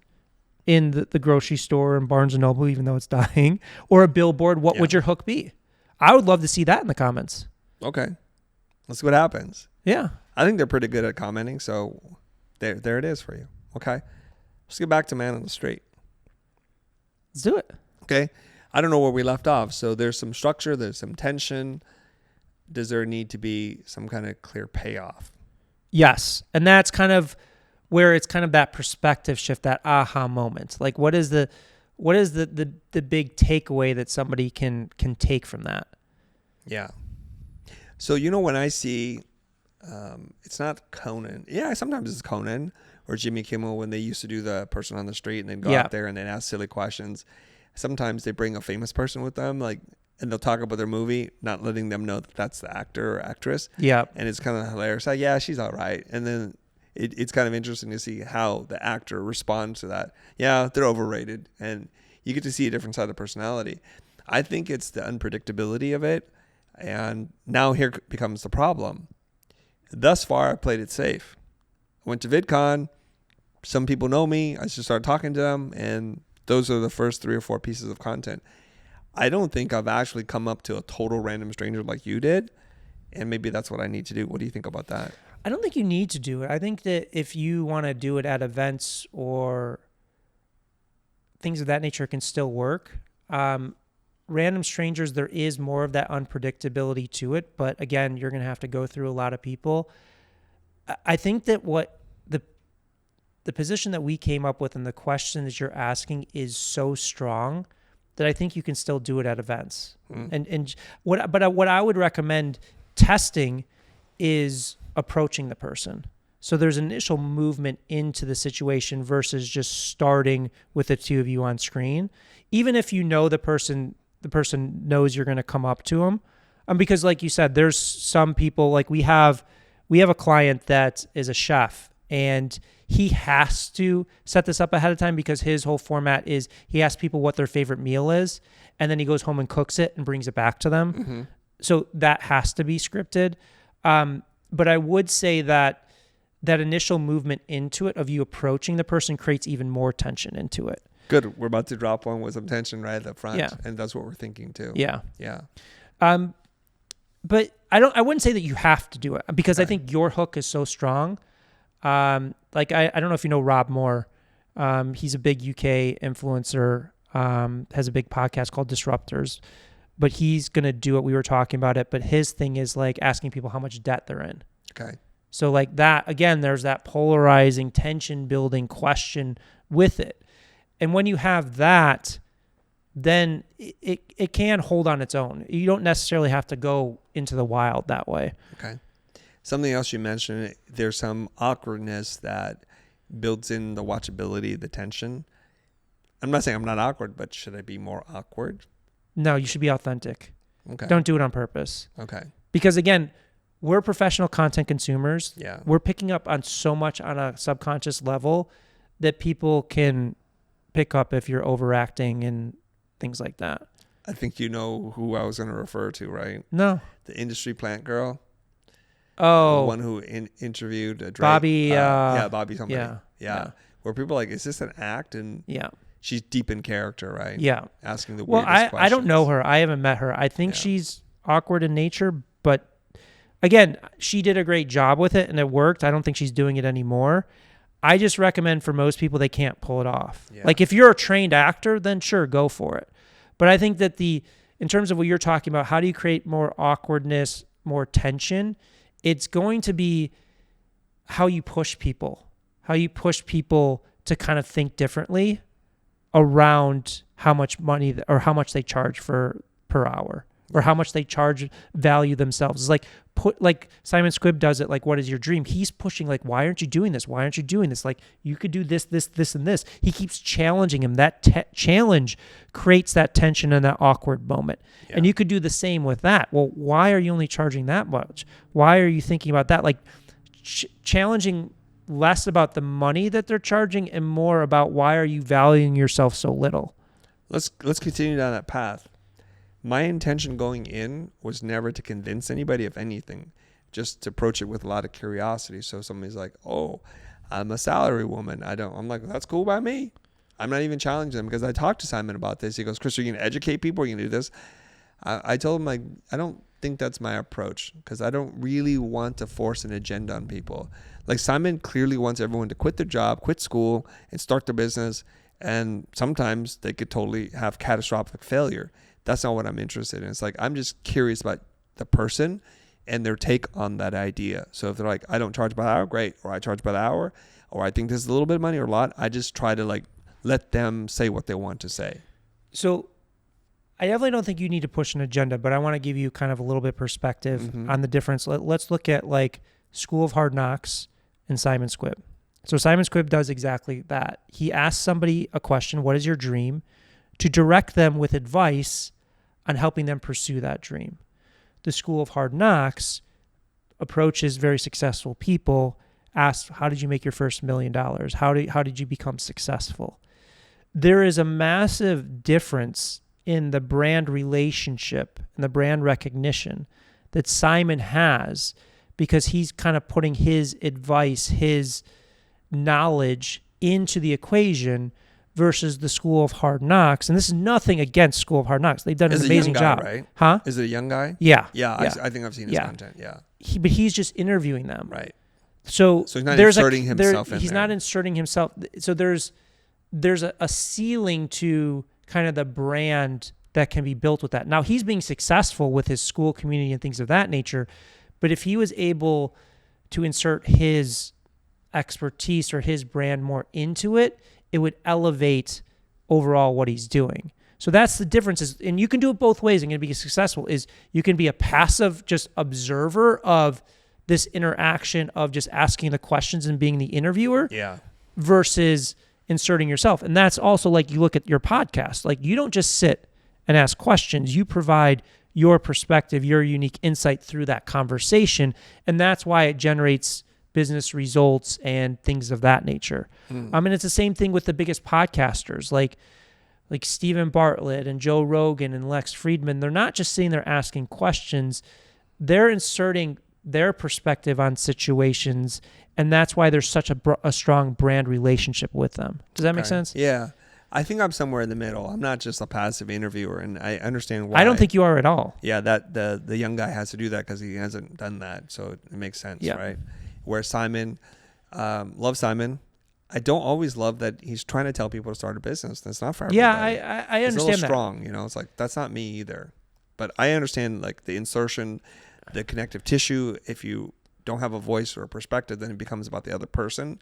A: in the grocery store and Barnes and Noble, even though it's dying, or a billboard, what would your hook be? I would love to see that in the comments.
B: Okay. Let's see what happens.
A: Yeah.
B: I think they're pretty good at commenting, so there it is for you. Okay. Let's get back to Man on the Street.
A: Let's do it.
B: Okay. I don't know where we left off. So there's some structure, there's some tension. Does there need to be some kind of clear payoff?
A: Yes. And that's kind of where it's kind of that perspective shift, that aha moment. Like what is the big takeaway that somebody can take from that?
B: Yeah. So, when I see, it's not Conan. Yeah, sometimes it's Conan or Jimmy Kimmel when they used to do the person on the street and then go out there and then ask silly questions. Sometimes they bring a famous person with them, and they'll talk about their movie, not letting them know that that's the actor or actress. Yeah. And it's kind of hilarious. Like, yeah, she's all right. And then it's kind of interesting to see how the actor responds to that. Yeah, they're overrated. And you get to see a different side of personality. I think it's the unpredictability of it. And now here becomes the problem. Thus far, I played it safe. I went to VidCon. Some people know me. I just started talking to them. And those are the first 3 or 4 pieces of content. I don't think I've actually come up to a total random stranger like you did. And maybe that's what I need to do. What do you think about that?
A: I don't think you need to do it. I think that if you want to do it at events or things of that nature, it can still work. Random strangers, there is more of that unpredictability to it. But again, you're going to have to go through a lot of people. I think that what the position that we came up with and the question that you're asking is so strong that I think you can still do it at events. And what I would recommend testing is approaching the person. So there's initial movement into the situation versus just starting with the two of you on screen. Even if you know the person knows you're going to come up to them. Because like you said, there's some people, like we have a client that is a chef, and he has to set this up ahead of time because his whole format is he asks people what their favorite meal is, and then he goes home and cooks it and brings it back to them. Mm-hmm. So that has to be scripted. But I would say that initial movement into it of you approaching the person creates even more tension into it.
B: Good. We're about to drop one with some tension right at the front. Yeah. And that's what we're thinking too.
A: Yeah.
B: Yeah.
A: But I wouldn't say that you have to do it because I think your hook is so strong. Like I don't know if you know Rob Moore. He's a big UK influencer, has a big podcast called Disruptors, but he's going to do it. We were talking about it, but his thing is like asking people how much debt they're in.
B: Okay.
A: So like that, again, there's that polarizing, tension building question with it. And when you have that, then it can hold on its own. You don't necessarily have to go into the wild that way.
B: Okay. Something else you mentioned, there's some awkwardness that builds in the watchability, the tension. I'm not saying I'm not awkward, but should I be more awkward?
A: No, you should be authentic.
B: Okay.
A: Don't do it on purpose.
B: Okay.
A: Because again, we're professional content consumers.
B: Yeah.
A: We're picking up on so much on a subconscious level that people can pick up if you're overacting and things like that.
B: I think you know who I was going to refer to, right?
A: No.
B: The industry plant girl.
A: Oh.
B: The one who interviewed Drake.
A: Bobby.
B: Yeah, Bobby somebody.
A: Yeah.
B: Where people are like, is this an act? And
A: yeah.
B: she's deep in character, right?
A: Yeah.
B: Asking the
A: Well,
B: weirdest questions.
A: I don't know her. I haven't met her. I think she's awkward in nature, but again, she did a great job with it and it worked. I don't think she's doing it anymore. I just recommend for most people, they can't pull it off.
B: Yeah.
A: Like if you're a trained actor, then sure, go for it. But I think that in terms of what you're talking about, how do you create more awkwardness, more tension? It's going to be how you push people to kind of think differently around how much money or how much they charge per hour or how much they value themselves. It's like Simon Squibb does it. Like, what is your dream? He's pushing like, why aren't you doing this? Why aren't you doing this? Like, you could do this, this, this, and this. He keeps challenging him. That challenge creates that tension and that awkward moment. Yeah. And you could do the same with that. Well, why are you only charging that much? Why are you thinking about that? Like challenging less about the money that they're charging and more about why are you valuing yourself so little?
B: Let's continue down that path. My intention going in was never to convince anybody of anything, just to approach it with a lot of curiosity. So somebody's like, oh, I'm a salary woman. I'm like, that's cool by me. I'm not even challenging them because I talked to Simon about this. He goes, Chris, are you going to educate people? Are you going to do this? I told him, like, I don't think that's my approach because I don't really want to force an agenda on people. Like Simon clearly wants everyone to quit their job, quit school, and start their business. And sometimes they could totally have catastrophic failure. That's not what I'm interested in. It's like, I'm just curious about the person and their take on that idea. So if they're like, I don't charge by the hour, great. Or I charge by the hour, or I think this is a little bit of money or a lot. I just try to like let them say what they want to say.
A: So I definitely don't think you need to push an agenda, but I want to give you kind of a little bit perspective on the difference. Let's look at like School of Hard Knocks and Simon Squibb. So Simon Squibb does exactly that. He asks somebody a question, what is your dream? To direct them with advice on helping them pursue that dream. The School of Hard Knocks approaches very successful people, asks, how did you make your first $1 million? How did you become successful? There is a massive difference in the brand relationship and the brand recognition that Simon has because he's kind of putting his advice, his knowledge into the equation versus the School of Hard Knocks. And this is nothing against School ofArd Knocks. They've done an amazing job.
B: Right?
A: Huh?
B: Is it a young guy?
A: Yeah.
B: Yeah. I think I've seen his content. Yeah.
A: But he's just interviewing them.
B: Right.
A: So
B: he's not inserting himself in
A: He's
B: there.
A: not inserting himself. So there's a ceiling to kind of the brand that can be built with that. Now, he's being successful with his school community and things of that nature. But if he was able to insert his expertise or his brand more into it, it would elevate overall what he's doing. So that's the difference. And you can do it both ways and be successful. Is you can be a passive just observer of this interaction of just asking the questions and being the interviewer versus inserting yourself. And that's also like you look at your podcast. Like you don't just sit and ask questions. You provide your perspective, your unique insight through that conversation. And that's why it generates business results and things of that nature. I mean, it's the same thing with the biggest podcasters like Stephen Bartlett and Joe Rogan and Lex Friedman. They're not just sitting there asking questions. They're inserting their perspective on situations, and that's why there's such a strong brand relationship with them. Does that make sense?
B: Yeah. I think I'm somewhere in the middle. I'm not just a passive interviewer, and I understand why.
A: I don't think you are at all.
B: Yeah, that the young guy has to do that because he hasn't done that, so it makes sense, right? Where Simon, love Simon. I don't always love that he's trying to tell people to start a business. That's not for everybody.
A: Yeah, I understand
B: it's a little
A: that.
B: strong, it's like, that's not me either. But I understand like the insertion, the connective tissue. If you don't have a voice or a perspective, then it becomes about the other person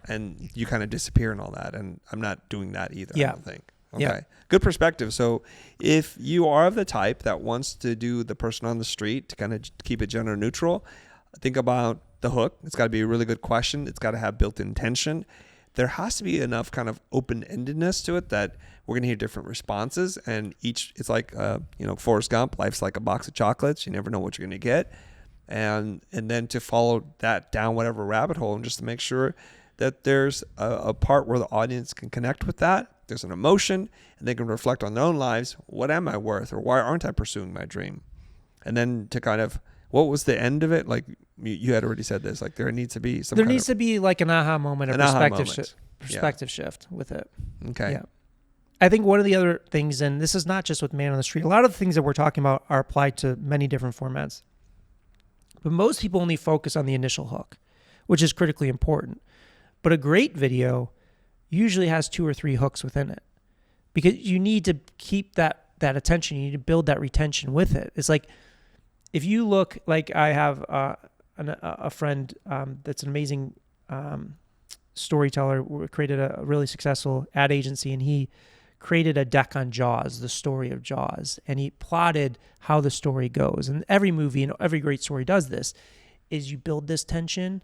B: and you kind of disappear and all that. And I'm not doing that either, I don't think. Okay. Yeah. Good perspective. So if you are of the type that wants to do the person on the street to kind of keep it gender neutral, think about the hook. It's got to be a really good question. It's got to have built-in tension. There has to be enough kind of open-endedness to it that we're going to hear different responses. And it's like, Forrest Gump, life's like a box of chocolates. You never know what you're going to get. And then to follow that down whatever rabbit hole and just to make sure that there's a part where the audience can connect with that. There's an emotion and they can reflect on their own lives. What am I worth? Or why aren't I pursuing my dream? And then to kind of, what was the end of it? Like you had already said this, like there needs to be some
A: there needs to be like an aha moment, perspective shift with it.
B: Okay.
A: Yeah. I think one of the other things, and this is not just with Man on the Street, a lot of the things that we're talking about are applied to many different formats. But most people only focus on the initial hook, which is critically important. But a great video usually has 2 or 3 hooks within it, because you need to keep that attention. You need to build that retention with it. It's like, if you look, like I have a friend that's an amazing storyteller, created a really successful ad agency, and he created a deck on Jaws, the story of Jaws, and he plotted how the story goes. And every movie and every great story does this, is you build this tension,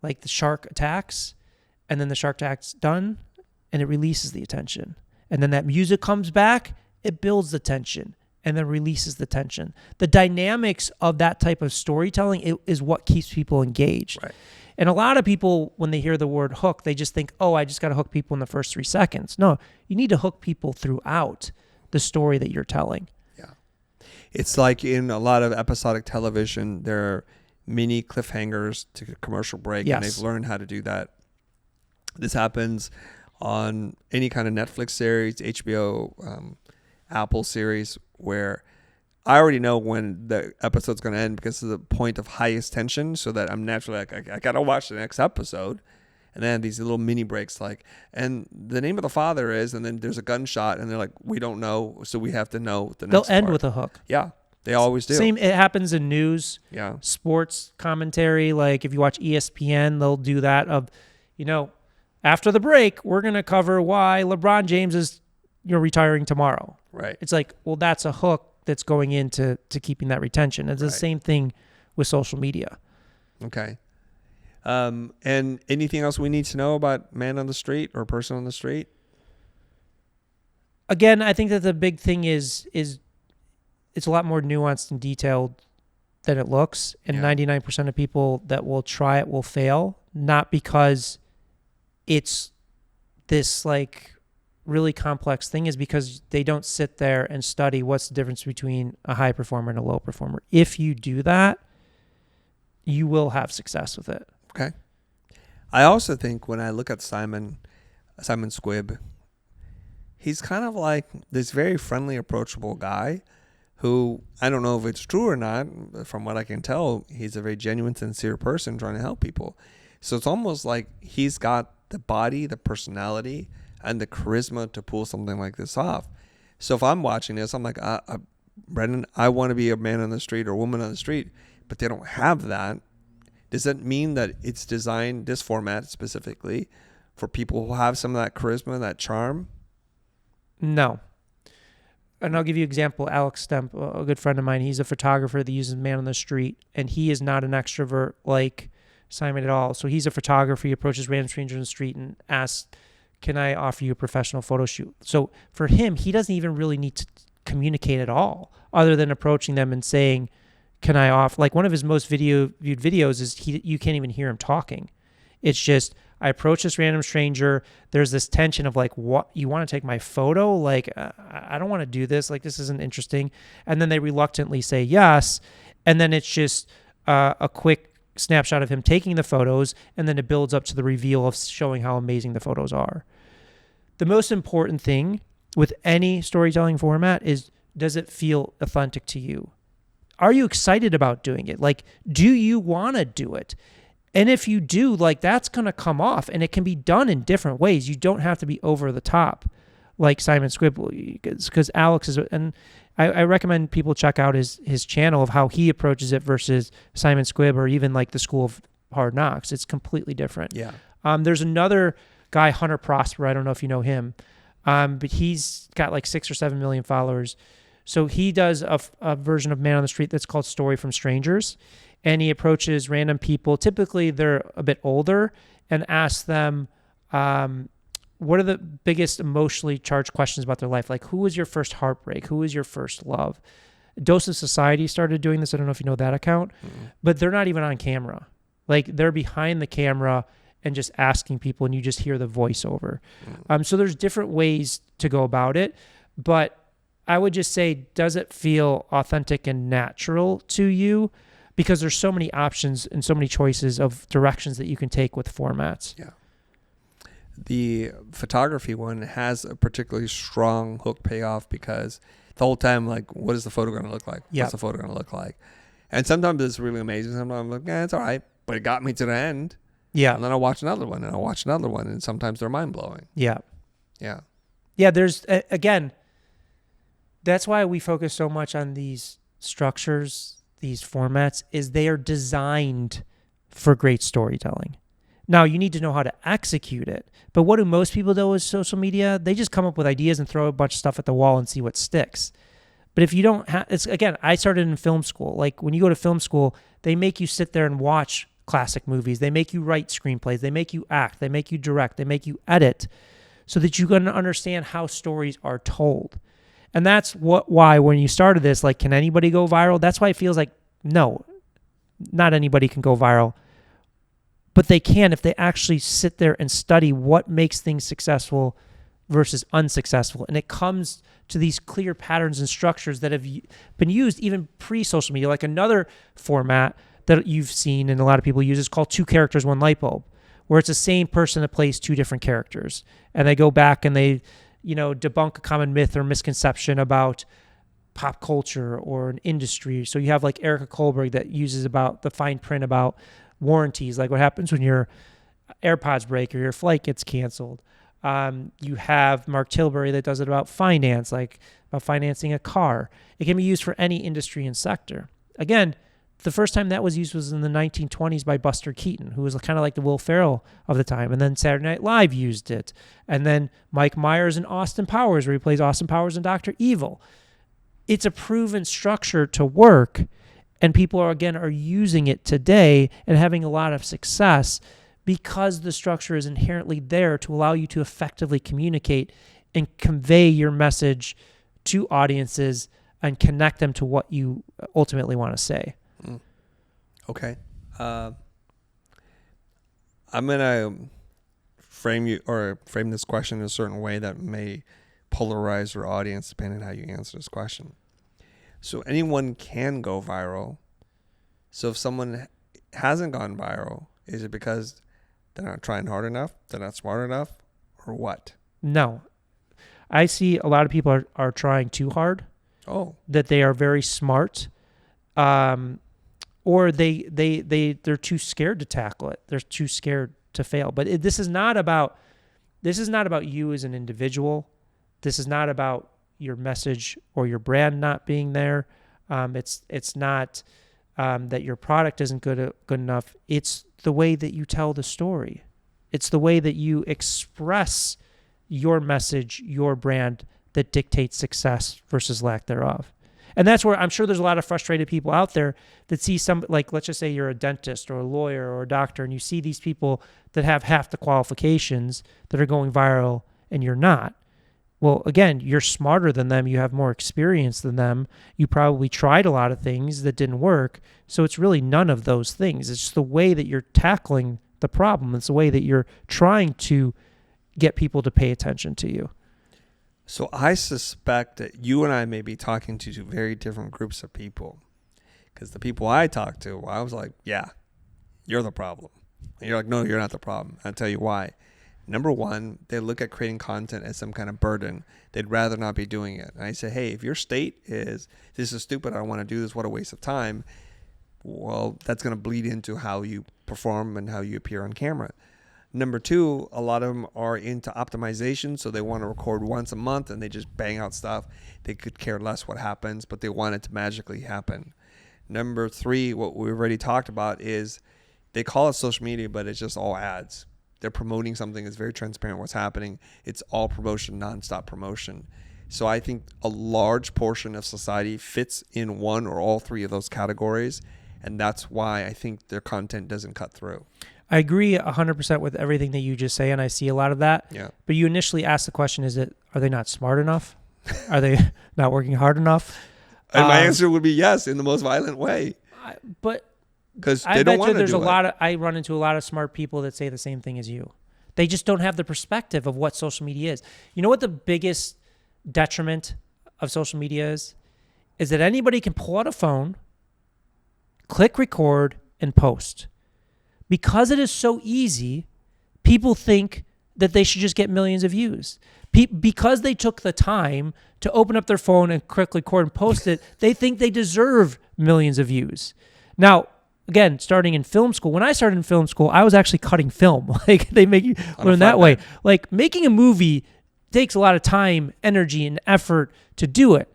A: like the shark attacks, and then the shark attack's done, and it releases the attention. And then that music comes back, it builds the tension, and then releases the tension. The dynamics of that type of storytelling is what keeps people engaged.
B: Right.
A: And a lot of people, when they hear the word hook, they just think, oh, I just got to hook people in the first 3 seconds. No, you need to hook people throughout the story that you're telling.
B: Yeah. It's like in a lot of episodic television, there are mini cliffhangers to commercial break,
A: Yes.
B: and they've learned how to do that. This happens on any kind of Netflix series, HBO, Apple series, where I already know when the episode's going to end because of the point of highest tension, so that I'm naturally like, I got to watch the next episode. And then these little mini breaks, like, and the name of the father is, and then there's a gunshot, and they're like, we don't know, so we have to know the next
A: They'll end
B: part.
A: with a hook.
B: Yeah, they always do.
A: Same, it happens in news,
B: Yeah.
A: sports commentary. Like if you watch ESPN, they'll do that of, after the break, we're going to cover why LeBron James is, retiring tomorrow.
B: Right.
A: It's like, well, that's a hook that's going into keeping that retention. It's the same thing with social media.
B: Okay. And anything else we need to know about man on the street or person on the street?
A: Again, I think that the big thing is it's a lot more nuanced and detailed than it looks. And 99% of people that will try it will fail, not because it's this like really complex thing, is because they don't sit there and study what's the difference between a high performer and a low performer. If you do that, you will have success with it.
B: Okay. I also think when I look at Simon Squibb, he's kind of like this very friendly, approachable guy who, I don't know if it's true or not, from what I can tell, he's a very genuine, sincere person trying to help people. So it's almost like he's got the body, the personality, and the charisma to pull something like this off. So if I'm watching this, I'm like, Brendan, I want to be a man on the street or a woman on the street, but they don't have that. Does that mean that it's designed, this format specifically, for people who have some of that charisma, that charm?
A: No. And I'll give you an example. Alex Stemp, a good friend of mine, he's a photographer that uses man on the street, and he is not an extrovert like Simon at all. So he's a photographer. He approaches random strangers on the street and asks, can I offer you a professional photo shoot? So for him, he doesn't even really need to communicate at all, other than approaching them and saying, can I offer? Like one of his most viewed videos is you can't even hear him talking. It's just, I approach this random stranger. There's this tension of like, what, you want to take my photo? Like, I don't want to do this. Like, this isn't interesting. And then they reluctantly say yes. And then it's just a quick snapshot of him taking the photos, and then it builds up to the reveal of showing how amazing the photos are. The most important thing with any storytelling format is, does it feel authentic to you? Are you excited about doing it? Like, do you want to do it? And if you do, like, that's going to come off, and it can be done in different ways. You don't have to be over the top like Simon Squibb, because Alex is, and I recommend people check out his channel of how he approaches it versus Simon Squibb or even like the School of Hard Knocks. It's completely different.
B: Yeah.
A: There's another guy, Hunter Prosper. I don't know if you know him, but he's got like 6 or 7 million followers. So he does a version of Man on the Street that's called Story from Strangers. And he approaches random people. Typically, they're a bit older, and asks them, what are the biggest emotionally charged questions about their life? Like, who was your first heartbreak? Who was your first love? Dose of Society started doing this. I don't know if you know that account, but they're not even on camera. Like, they're behind the camera and just asking people, and you just hear the voiceover. So there's different ways to go about it, but I would just say, does it feel authentic and natural to you? Because there's so many options and so many choices of directions that you can take with formats.
B: Yeah. The photography one has a particularly strong hook payoff because the whole time, like, what is the photo going to look like?
A: Yep.
B: What's the photo going to look like? And sometimes it's really amazing. Sometimes I'm like, it's all right. But it got me to the end.
A: Yeah.
B: And then I'll watch another one, and I'll watch another one. And sometimes they're mind-blowing.
A: Yeah.
B: Yeah.
A: Yeah, there's, again, that's why we focus so much on these structures, these formats, is they are designed for great storytelling. Now, you need to know how to execute it. But what do most people do with social media? They just come up with ideas and throw a bunch of stuff at the wall and see what sticks. But if you don't have, it's, again, I started in film school. Like, when you go to film school, they make you sit there and watch classic movies. They make you write screenplays. They make you act. They make you direct. They make you edit so that you can understand how stories are told. And that's why when you started this, like, can anybody go viral? That's why it feels like, no, not anybody can go viral. But they can if they actually sit there and study what makes things successful versus unsuccessful. And it comes to these clear patterns and structures that have been used even pre-social media. Like, another format that you've seen and a lot of people use is called 2 characters, 1 light bulb, where it's the same person that plays 2 different characters. And they go back and they, debunk a common myth or misconception about pop culture or an industry. So you have like Erica Kohlberg that uses about the fine print about warranties, like what happens when your AirPods break or your flight gets canceled. You have Mark Tilbury that does it about finance, like about financing a car. It can be used for any industry and sector. Again, the first time that was used was in the 1920s by Buster Keaton, who was kind of like the Will Ferrell of the time. And then Saturday Night Live used it. And then Mike Myers and Austin Powers, where he plays Austin Powers and Dr. Evil. It's a proven structure to work. And people are using it today and having a lot of success because the structure is inherently there to allow you to effectively communicate and convey your message to audiences and connect them to what you ultimately want to say.
B: Okay. I'm going to frame this question in a certain way that may polarize your audience depending on how you answer this question. So anyone can go viral. So if someone hasn't gone viral, is it because they're not trying hard enough, they're not smart enough, or what?
A: No. I see a lot of people are trying too hard.
B: Oh.
A: That they are very smart. Or they're too scared to tackle it. They're too scared to fail. But this is not about you as an individual. This is not about your message or your brand not being there. It's not that your product isn't good enough. It's the way that you tell the story. It's the way that you express your message, your brand, that dictates success versus lack thereof. And that's where I'm sure there's a lot of frustrated people out there that see some, like, let's just say you're a dentist or a lawyer or a doctor, and you see these people that have half the qualifications that are going viral and you're not. Well, again, you're smarter than them. You have more experience than them. You probably tried a lot of things that didn't work. So it's really none of those things. It's just the way that you're tackling the problem. It's the way that you're trying to get people to pay attention to you.
B: So I suspect that you and I may be talking to 2 very different groups of people. Because the people I talk to, I was like, yeah, you're the problem. And you're like, no, you're not the problem. I'll tell you why. Number one, they look at creating content as some kind of burden. They'd rather not be doing it. And I say, hey, if your state is, this is stupid, I don't want to do this, what a waste of time, well, that's going to bleed into how you perform and how you appear on camera. Number 2, a lot of them are into optimization, so they want to record once a month and they just bang out stuff. They could care less what happens, but they want it to magically happen. Number 3, what we've already talked about is they call it social media, but it's just all ads. They're promoting something that's very transparent what's happening. It's all promotion, nonstop promotion. So I think a large portion of society fits in one or all 3 of those categories, and that's why I think their content doesn't cut through.
A: I agree 100% with everything that you just say, and I see a lot of that.
B: Yeah.
A: But you initially asked the question, are they not smart enough? Are they not working hard enough?
B: And my answer would be yes, in the most violent way.
A: But
B: because they don't want to do it.
A: I run into a lot of smart people that say the same thing as you. They just don't have the perspective of what social media is. You know what the biggest detriment of social media is? Is that anybody can pull out a phone, click record, and post. Because it is so easy, people think that they should just get millions of views. Because they took the time to open up their phone and quickly record and post it, they think they deserve millions of views. Now, again, starting in film school, when I started in film school, I was actually cutting film. Like, they make you learn that way. Like, making a movie takes a lot of time, energy, and effort to do it.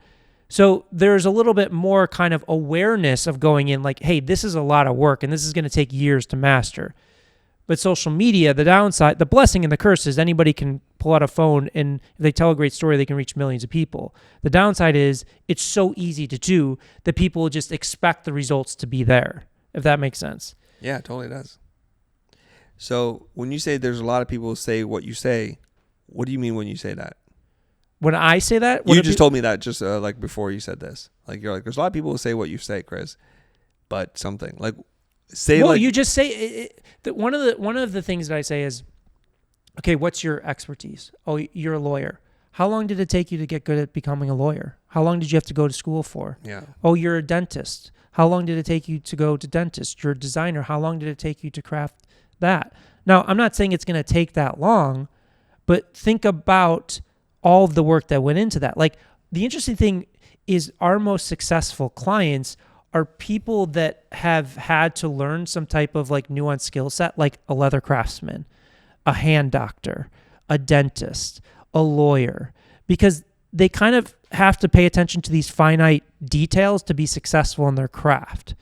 A: So there's a little bit more kind of awareness of going in like, hey, this is a lot of work and this is going to take years to master. But social media, the downside, the blessing and the curse is anybody can pull out a phone and if they tell a great story, they can reach millions of people. The downside is it's so easy to do that people just expect the results to be there, if that makes sense.
B: Yeah, it totally does. So when you say there's a lot of people who say what you say, what do you mean when you say that?
A: When I say that?
B: You just told me that just like before you said this. Like, you're like, there's a lot of people who say what you say, Chris, but something like say
A: well,
B: like
A: you just say that one of the things that I say is, okay, what's your expertise? Oh, you're a lawyer. How long did it take you to get good at becoming a lawyer? How long did you have to go to school for?
B: Yeah.
A: Oh, you're a dentist. How long did it take you to go to dentist? You're a designer. How long did it take you to craft that? Now, I'm not saying it's going to take that long, but think about all of the work that went into that. Like, the interesting thing is our most successful clients are people that have had to learn some type of like nuanced skill set, like a leather craftsman, a hand doctor, a dentist, a lawyer, because they kind of have to pay attention to these finite details to be successful in their craft.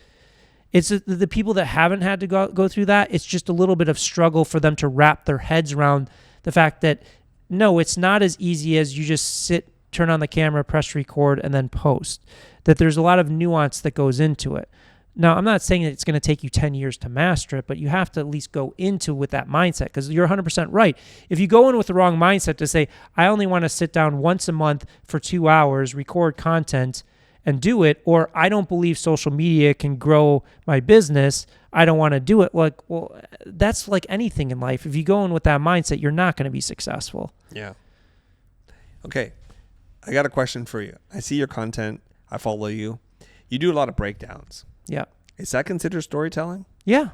A: It's the people that haven't had to go through that. It's just a little bit of struggle for them to wrap their heads around the fact that, no, it's not as easy as you just sit, turn on the camera, press record, and then post. That there's a lot of nuance that goes into it. Now, I'm not saying that it's going to take you 10 years to master it, but you have to at least go into with that mindset, because you're 100% right. If you go in with the wrong mindset to say, I only want to sit down once a month for 2 hours, record content, and do it, or I don't believe social media can grow my business, I don't want to do it. Like, well, that's like anything in life. If you go in with that mindset, you're not going to be successful.
B: Yeah. Okay. I got a question for you. I see your content. I follow you. You do a lot of breakdowns.
A: Yeah.
B: Is that considered storytelling?
A: Yeah.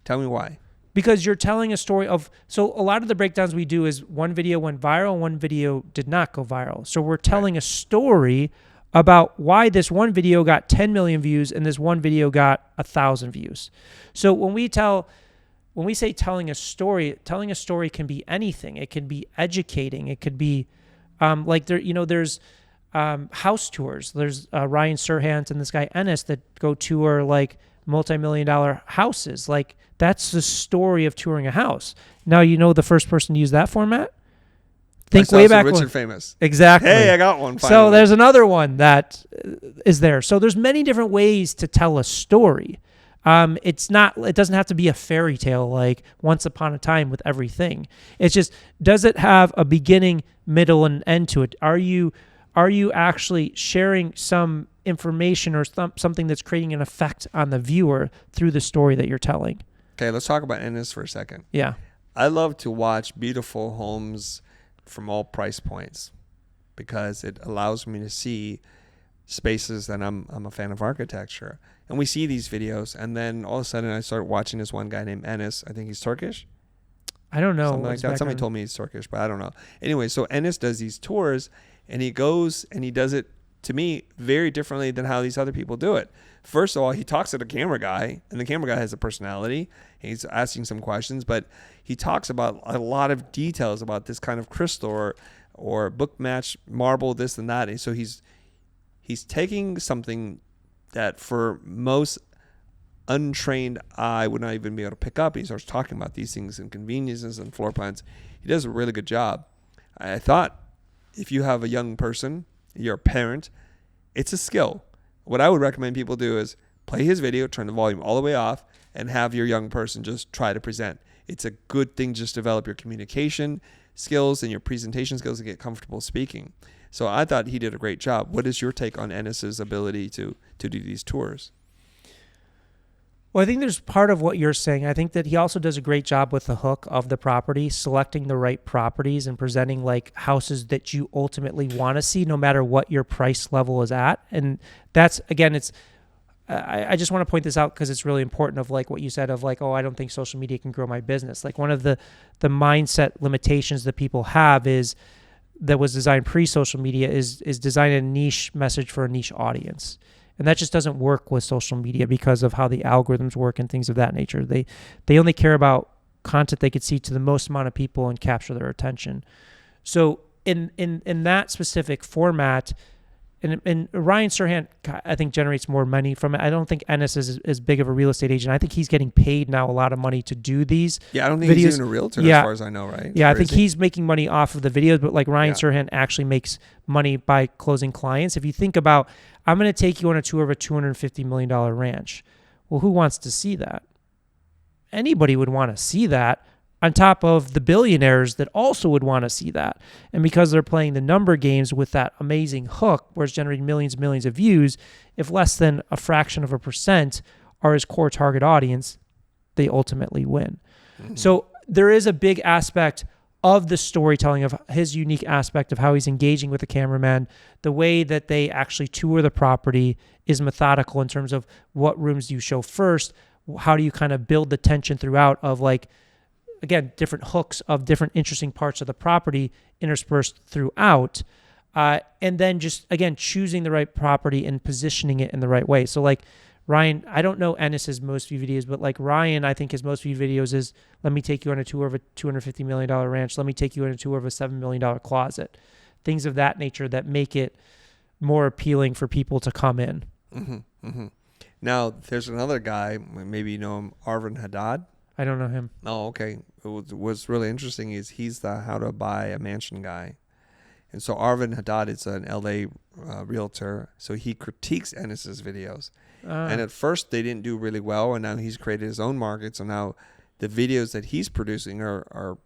B: Tell me why.
A: Because you're telling a story of, so a lot of the breakdowns we do is one video went viral, one video did not go viral. So we're telling a story about why this one video got 10 million views and this one video got 1,000 views. So when we say telling a story can be anything. It can be educating. It could be like there's house tours. There's Ryan Serhant and this guy Ennis that go tour like multi-million-dollar houses. Like, that's the story of touring a house. Now, the first person to use that format? Think way back
B: Richard
A: when.
B: Famous.
A: Exactly.
B: Hey, I got one. Finally.
A: So there's another one that is there. So there's many different ways to tell a story. It doesn't have to be a fairy tale like Once Upon a Time with everything. It's just, does it have a beginning, middle, and end to it? Are you actually sharing some information or something that's creating an effect on the viewer through the story that you're telling?
B: Okay, let's talk about Ennis for a second.
A: Yeah.
B: I love to watch beautiful homes from all price points because it allows me to see spaces that I'm a fan of architecture. And we see these videos, and then all of a sudden I start watching this one guy named Ennis. I think he's Turkish.
A: I don't know.
B: Something like that. Somebody told me he's Turkish, but I don't know. Anyway, so Ennis does these tours, and he goes and he does it, to me, very differently than how these other people do it. First of all, he talks to the camera guy, and the camera guy has a personality. He's asking some questions, but he talks about a lot of details about this kind of crystal or book match marble, this and that. And so he's taking something that for most untrained eye would not even be able to pick up. He starts talking about these things and conveniences and floor plans. He does a really good job. I thought if you have a young person, you're a parent, it's a skill. What I would recommend people do is play his video, turn the volume all the way off, and have your young person just try to present. It's a good thing, just develop your communication skills and your presentation skills and get comfortable speaking. So I thought he did a great job. What is your take on Ennis's ability to do these tours?
A: Well, I think there's part of what you're saying. I think that he also does a great job with the hook of the property, selecting the right properties and presenting like houses that you ultimately want to see no matter what your price level is at. And that's, again, I just want to point this out because it's really important of like what you said of like, oh, I don't think social media can grow my business. Like one of the mindset limitations that people have is that was designed pre-social media is designing a niche message for a niche audience. And that just doesn't work with social media because of how the algorithms work and things of that nature. They only care about content they could see to the most amount of people and capture their attention. So in that specific format, and Ryan Serhant, I think, generates more money from it. I don't think Ennis is as big of a real estate agent. I think he's getting paid now a lot of money to do these.
B: Yeah, I don't think
A: videos.
B: He's even a realtor as far as I know, right?
A: Yeah, I think he's making money off of the videos, but like Ryan
B: Yeah.
A: Serhant actually makes money by closing clients. If you think about, I'm going to take you on a tour of a $250 million ranch. Well, who wants to see that? Anybody would want to see that, on top of the billionaires that also would want to see that. And because they're playing the number games with that amazing hook where it's generating millions and millions of views, if less than a fraction of a percent are his core target audience, they ultimately win. Mm-hmm. So there is a big aspect of the storytelling, of his unique aspect of how he's engaging with the cameraman. The way that they actually tour the property is methodical in terms of what rooms do you show first, how do you kind of build the tension throughout of like, again, different hooks of different interesting parts of the property interspersed throughout. And then just, again, choosing the right property and positioning it in the right way. So like Ryan, I don't know Ennis's most viewed videos, but like Ryan, I think his most viewed videos is, let me take you on a tour of a $250 million ranch. Let me take you on a tour of a $7 million closet. Things of that nature that make it more appealing for people to come in.
B: Mm-hmm, mm-hmm. Now, there's another guy, maybe you know him, Arvin Haddad.
A: I don't know him.
B: Oh, okay. What's really interesting is he's the how to buy a mansion guy. And so Arvin Haddad is an LA realtor. So he critiques Ennis's videos. And at first they didn't do really well. And now he's created his own market. So now the videos that he's producing are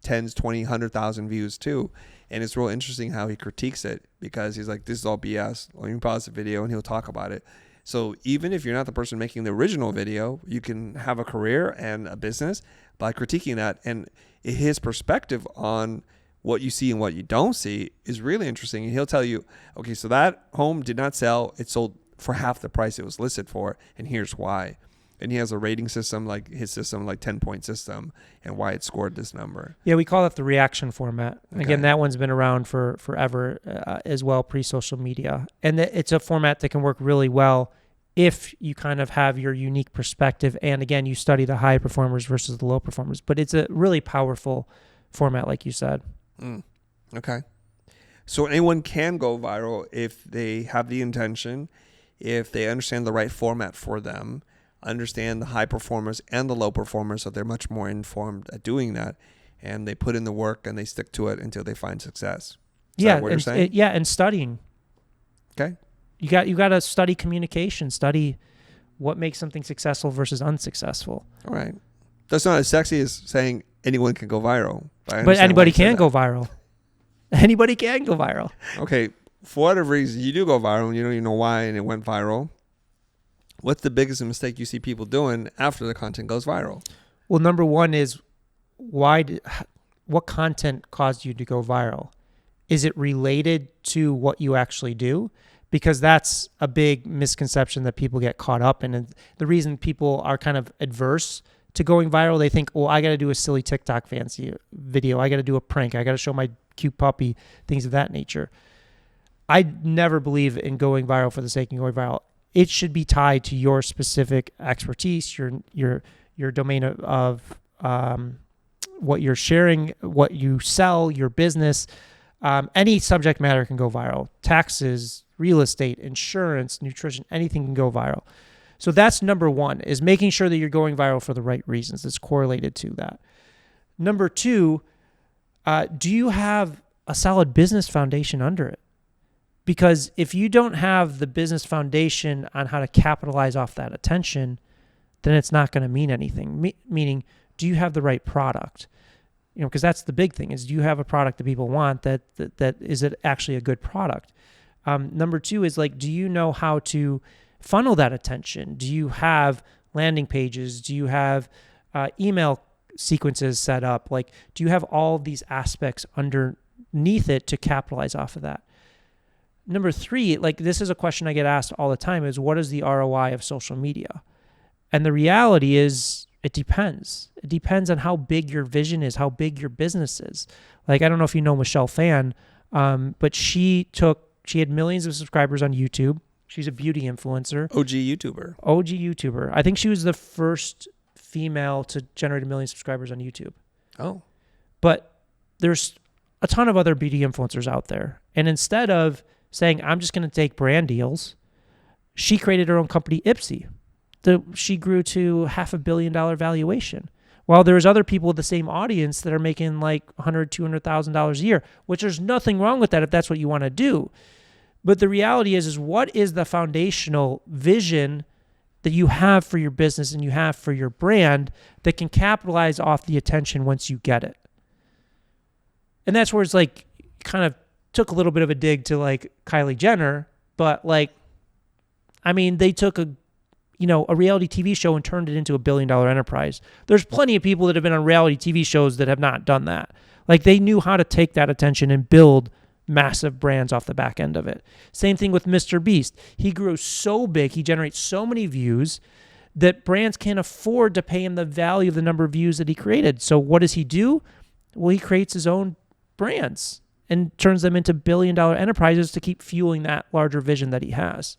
B: tens, 20, 100,000 views too. And it's real interesting how he critiques it because he's like, this is all BS. Let me pause the video and he'll talk about it. So even if you're not the person making the original video, you can have a career and a business by critiquing that. And his perspective on what you see and what you don't see is really interesting. And he'll tell you, okay, so that home did not sell. It sold for half the price it was listed for. And here's why. And he has a rating system, like his system, like 10-point system, and why it scored this number.
A: Yeah, we call it the reaction format.
B: Okay.
A: Again, that one's been around for forever as well, pre-social media. And it's a format that can work really well if you kind of have your unique perspective. And again, you study the high performers versus the low performers. But it's a really powerful format, like you said.
B: Okay. So anyone can go viral if they have the intention, if they understand the right format for them, understand the high performers and the low performers, so they're much more informed at doing that, and they put in the work and they stick to it until they find success. Is that what you're saying?
A: And studying.
B: Okay.
A: You got to study communication, study what makes something successful versus unsuccessful.
B: All right. That's not as sexy as saying anyone can go viral.
A: But anybody can go viral. Anybody can go viral.
B: Okay. For whatever reason, you do go viral and you don't even know why and it went viral. What's the biggest mistake you see people doing after the content goes viral?
A: Well, number one is what content caused you to go viral? Is it related to what you actually do? Because that's a big misconception that people get caught up in. And the reason people are kind of adverse to going viral, they think, well, I got to do a silly TikTok fancy video. I got to do a prank. I got to show my cute puppy, things of that nature. I never believe in going viral for the sake of going viral. It should be tied to your specific expertise, your domain of what you're sharing, what you sell, your business. Any subject matter can go viral. Taxes, real estate, insurance, nutrition, anything can go viral. So that's number one, is making sure that you're going viral for the right reasons. It's correlated to that. Number two, do you have a solid business foundation under it? Because if you don't have the business foundation on how to capitalize off that attention, then it's not going to mean anything. Meaning, do you have the right product? You know, because that's the big thing, is do you have a product that people want, that is it actually a good product? Number two is like, do you know how to funnel that attention? Do you have landing pages? Do you have email sequences set up? Like, do you have all of these aspects underneath it to capitalize off of that? number three, like this is a question I get asked all the time, is what is the ROI of social media? And the reality is it depends. It depends on how big your vision is, how big your business is. Like, I don't know if you know Michelle Phan, but she had millions of subscribers on YouTube. She's a beauty influencer. OG YouTuber. I think she was the first female to generate 1 million subscribers on YouTube.
B: Oh.
A: But there's a ton of other beauty influencers out there. And instead of saying, I'm just going to take brand deals, she created her own company, Ipsy. She grew to $500 million valuation. While there's other people with the same audience that are making like $100,000, $200,000 a year, which there's nothing wrong with that if that's what you want to do. But the reality is what is the foundational vision that you have for your business and you have for your brand that can capitalize off the attention once you get it? And that's where it's like kind of took a little bit of a dig to like Kylie Jenner, but like, I mean, they took a reality TV show and turned it into $1 billion enterprise. There's plenty of people that have been on reality TV shows that have not done that. Like they knew how to take that attention and build massive brands off the back end of it. Same thing with Mr. Beast. He grew so big, he generates so many views that brands can't afford to pay him the value of the number of views that he created. So what does he do? Well, he creates his own brands and turns them into $1 billion enterprises to keep fueling that larger vision that he has.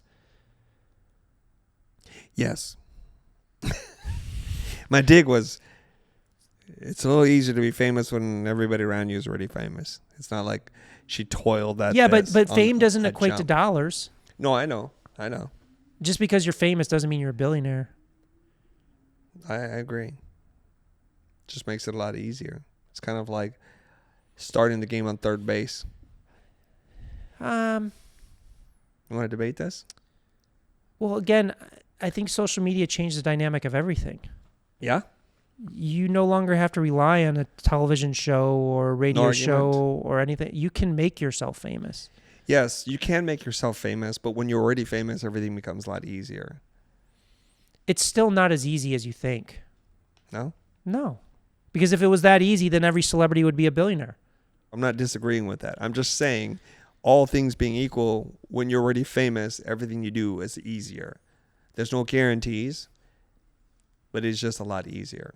B: Yes. My dig was, it's a little easier to be famous when everybody around you is already famous. It's not like she toiled at
A: this. But fame doesn't equate to dollars.
B: No, I know.
A: Just because you're famous doesn't mean you're a billionaire.
B: I agree. Just makes it a lot easier. It's kind of like starting the game on third base. You want to debate this?
A: Well, again, I think social media changed the dynamic of everything.
B: Yeah?
A: You no longer have to rely on a television show or radio show or anything. You can make yourself famous.
B: Yes, you can make yourself famous, but when you're already famous, everything becomes a lot easier.
A: It's still not as easy as you think.
B: No?
A: No. Because if it was that easy, then every celebrity would be a billionaire.
B: I'm not disagreeing with that. I'm just saying, all things being equal, when you're already famous, everything you do is easier. There's no guarantees, but it's just a lot easier.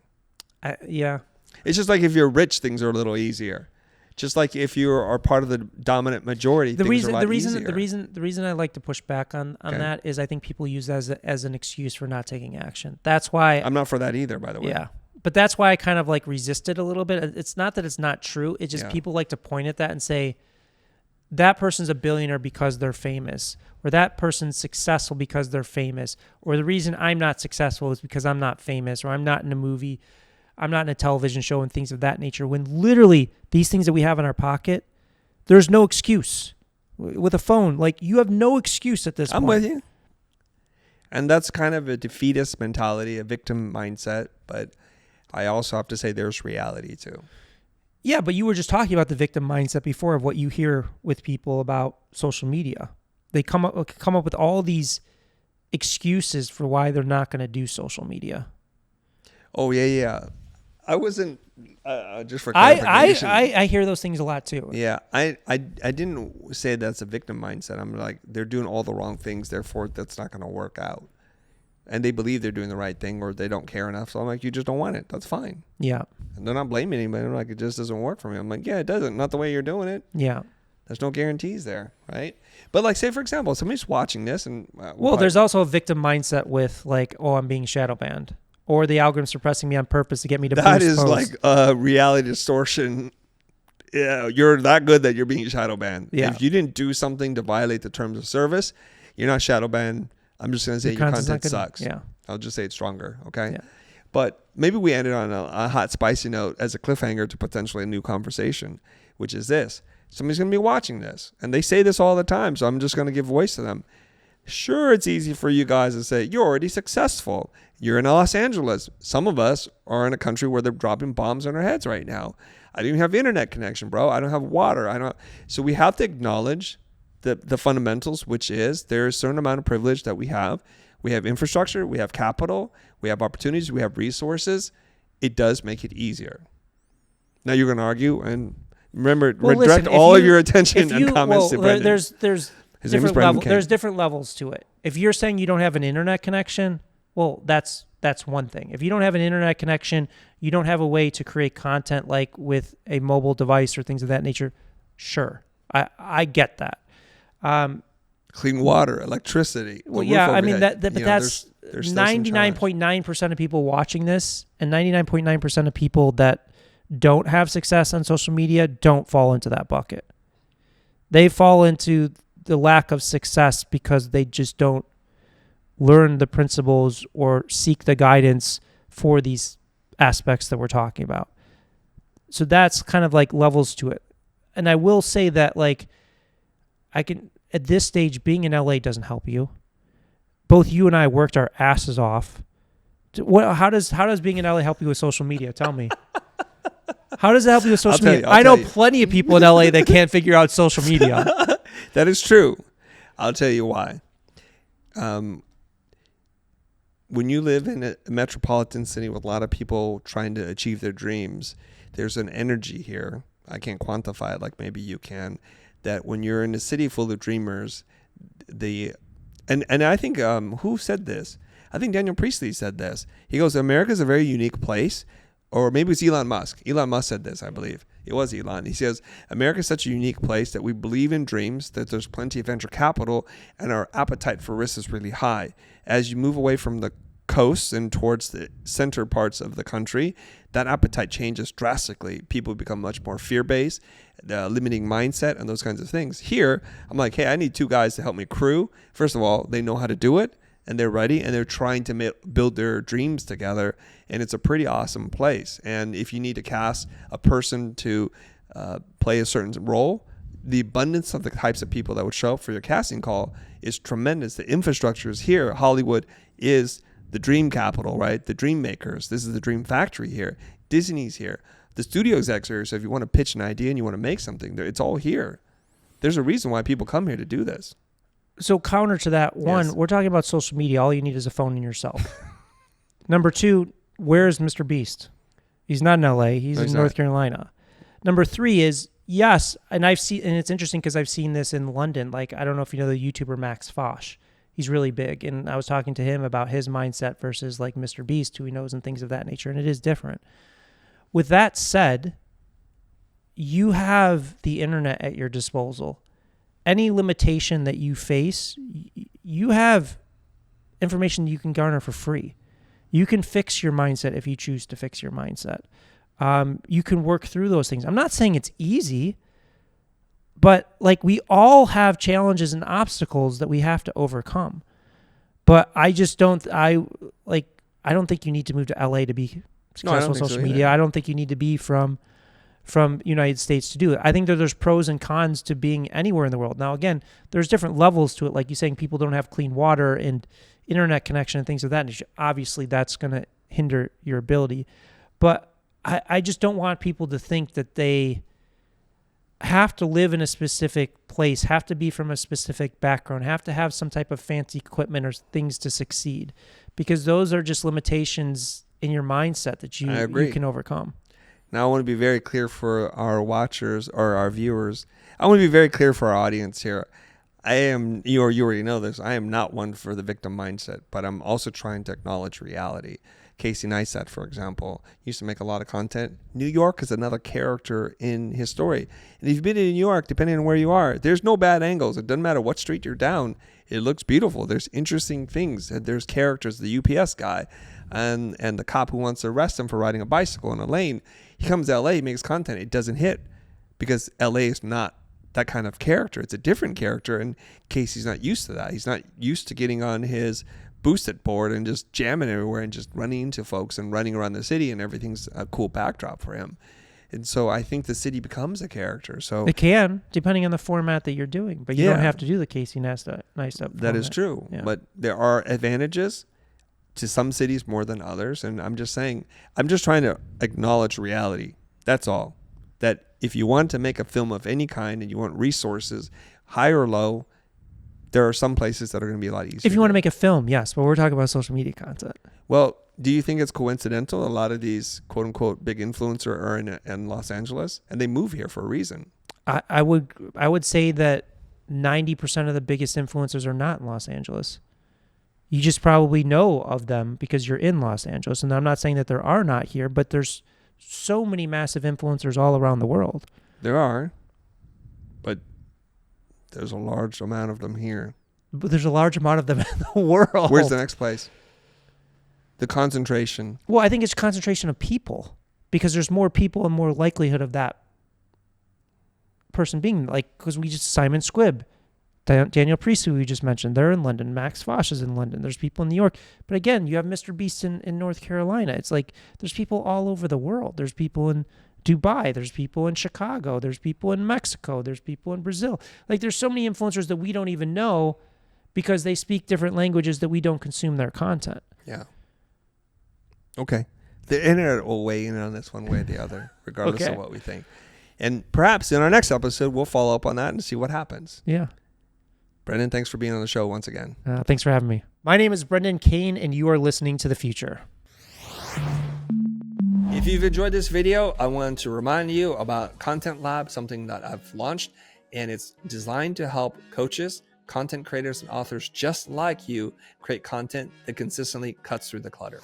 A: Yeah.
B: It's just like if you're rich, things are a little easier. Just like if you are part of the dominant majority, things are a lot easier.
A: The reason I like to push back on that is I think people use that as an excuse for not taking action. That's why
B: I'm not for that either, by the way.
A: Yeah. But that's why I kind of like resisted a little bit. It's not that it's not true. It's just people like to point at that and say, that person's a billionaire because they're famous, or that person's successful because they're famous, or the reason I'm not successful is because I'm not famous, or I'm not in a movie, I'm not in a television show, and things of that nature, when literally these things that we have in our pocket, there's no excuse. With a phone, like you have no excuse at this point.
B: I'm with you. And that's kind of a defeatist mentality, a victim mindset, but I also have to say there's reality too.
A: Yeah, but you were just talking about the victim mindset before of what you hear with people about social media. They come up with all these excuses for why they're not going to do social media.
B: Oh, yeah. I wasn't, just for clarification.
A: I hear those things a lot too.
B: Yeah, I didn't say that's a victim mindset. I'm like, they're doing all the wrong things, therefore that's not going to work out. And they believe they're doing the right thing or they don't care enough. So I'm like, you just don't want it. That's fine.
A: Yeah.
B: And they're not blaming anybody. I'm like, it just doesn't work for me. I'm like, yeah, it doesn't. Not the way you're doing it.
A: Yeah.
B: There's no guarantees there, right? But like, say, for example, somebody's watching this and...
A: there's also a victim mindset with like, oh, I'm being shadow banned. Or the algorithm's suppressing me on purpose to get me to
B: That
A: boost
B: is
A: posts.
B: like reality distortion. Yeah, you're that good that you're being shadow banned.
A: Yeah.
B: If you didn't do something to violate the terms of service, you're not shadow banned. I'm just going to say your content sucks.
A: Yeah.
B: I'll just say it's stronger, okay?
A: Yeah.
B: But maybe we ended on a hot, spicy note as a cliffhanger to potentially a new conversation, which is this. Somebody's going to be watching this, and they say this all the time, so I'm just going to give voice to them. Sure, it's easy for you guys to say, you're already successful. You're in Los Angeles. Some of us are in a country where they're dropping bombs on our heads right now. I don't even have internet connection, bro. I don't have water. So we have to acknowledge the fundamentals, which is there's a certain amount of privilege that we have. We have infrastructure, we have capital, we have opportunities, we have resources. It does make it easier. Now you're going to argue, and remember, direct all of your attention and comments to Brendan. His name is Brendan Kane.
A: There's different levels to it. If you're saying you don't have an internet connection, well, that's one thing. If you don't have an internet connection, you don't have a way to create content like with a mobile device or things of that nature. Sure, I get that.
B: Clean water, electricity.
A: Well, yeah, I mean but that's 99.9% of people watching this, and 99.9% of people that don't have success on social media don't fall into that bucket. They fall into the lack of success because they just don't learn the principles or seek the guidance for these aspects that we're talking about. So that's kind of like levels to it. And I will say that, like, at this stage, being in LA doesn't help you. Both you and I worked our asses off. How does being in LA help you with social media? Tell me. How does it help you with social media? I know plenty of people in LA that can't figure out social media.
B: That is true. I'll tell you why. When you live in a metropolitan city with a lot of people trying to achieve their dreams, there's an energy here. I can't quantify it like maybe you can. That when you're in a city full of dreamers, and I think who said this? I think Daniel Priestley said this. He goes, America's a very unique place. Or maybe it's Elon Musk. Elon Musk said this, I believe. It was Elon. He says, America is such a unique place that we believe in dreams, that there's plenty of venture capital, and our appetite for risk is really high. As you move away from the coasts and towards the center parts of the country, that appetite changes drastically. People become much more fear-based, limiting mindset, and those kinds of things. Here, I'm like, hey, I need 2 guys to help me crew. First of all, they know how to do it, and they're ready, and they're trying to build their dreams together, and it's a pretty awesome place. And if you need to cast a person to play a certain role, the abundance of the types of people that would show up for your casting call is tremendous. The infrastructure is here. Hollywood is the dream capital, right? The dream makers. This is the dream factory here. Disney's here. The studio execs are here. So if you want to pitch an idea and you want to make something, it's all here. There's a reason why people come here to do this.
A: So counter to that, one, We're talking about social media. All you need is a phone and yourself. Number 2, where is Mr. Beast? He's not in LA. He's in North Carolina. Number 3 is, yes, and it's interesting because I've seen this in London. Like, I don't know if you know the YouTuber Max Fosh. He's really big. And I was talking to him about his mindset versus like Mr. Beast, who he knows, and things of that nature. And it is different. With that said, you have the internet at your disposal. Any limitation that you face, you have information you can garner for free. You can fix your mindset if you choose to fix your mindset. You can work through those things. I'm not saying it's easy, but like we all have challenges and obstacles that we have to overcome. But I just don't. I don't think you need to move to LA to be successful on social media. I don't think you need to be from United States to do it. I think that there's pros and cons to being anywhere in the world. Now, again, there's different levels to it. Like you're saying, people don't have clean water and internet connection and things of that nature. Obviously, that's going to hinder your ability. But I just don't want people to think that they have to live in a specific place, have to be from a specific background, have to have some type of fancy equipment or things to succeed. Because those are just limitations in your mindset that you can overcome.
B: Now, I want to be very clear for our watchers or our viewers. I want to be very clear for our audience here. You already know this, I am not one for the victim mindset, but I'm also trying to acknowledge reality. Casey Neistat, for example, used to make a lot of content. New York is another character in his story. And if you've been in New York, depending on where you are, there's no bad angles. It doesn't matter what street you're down. It looks beautiful. There's interesting things. There's characters, the UPS guy and the cop who wants to arrest him for riding a bicycle in a lane. He comes to LA, he makes content. It doesn't hit because LA is not that kind of character. It's a different character, and Casey's not used to that. He's not used to getting on his boosted board and just jamming everywhere and just running into folks and running around the city, and everything's a cool backdrop for him. And so I think the city becomes a character. So
A: it can, depending on the format that you're doing, but you don't have to do the Casey Neistat format.
B: That is true. Yeah. But there are advantages to some cities more than others. And I'm just trying to acknowledge reality. That's all. That if you want to make a film of any kind and you want resources, high or low, there are some places that are going to be a lot easier.
A: If you want to make a film, yes, but we're talking about social media content.
B: Well, do you think it's coincidental? A lot of these quote unquote big influencers are in Los Angeles and they move here for a reason.
A: I would say that 90% of the biggest influencers are not in Los Angeles. You just probably know of them because you're in Los Angeles. And I'm not saying that there are not here, but there's so many massive influencers all around the world.
B: There are, but there's a large amount of them here.
A: But there's a large amount of them in the world.
B: Where's the next place? The concentration.
A: Well, I think it's concentration of people because there's more people and more likelihood of that person being like, because we just, Simon Squibb, Daniel Priest, who we just mentioned, they're in London. Max Fosh is in London. There's people in New York. But again, you have Mr. Beast in North Carolina. It's like there's people all over the world. There's people in Dubai. There's people in Chicago. There's people in Mexico. There's people in Brazil. Like there's so many influencers that we don't even know because they speak different languages that we don't consume their content.
B: Yeah. Okay. The internet will weigh in on this one way or the other, regardless of what we think. And perhaps in our next episode, we'll follow up on that and see what happens.
A: Yeah.
B: Brendan, thanks for being on the show once again.
A: Thanks for having me. My name is Brendan Kane, and you are listening to The Future.
B: If you've enjoyed this video, I want to remind you about Content Lab, something that I've launched, and it's designed to help coaches, content creators, and authors just like you create content that consistently cuts through the clutter.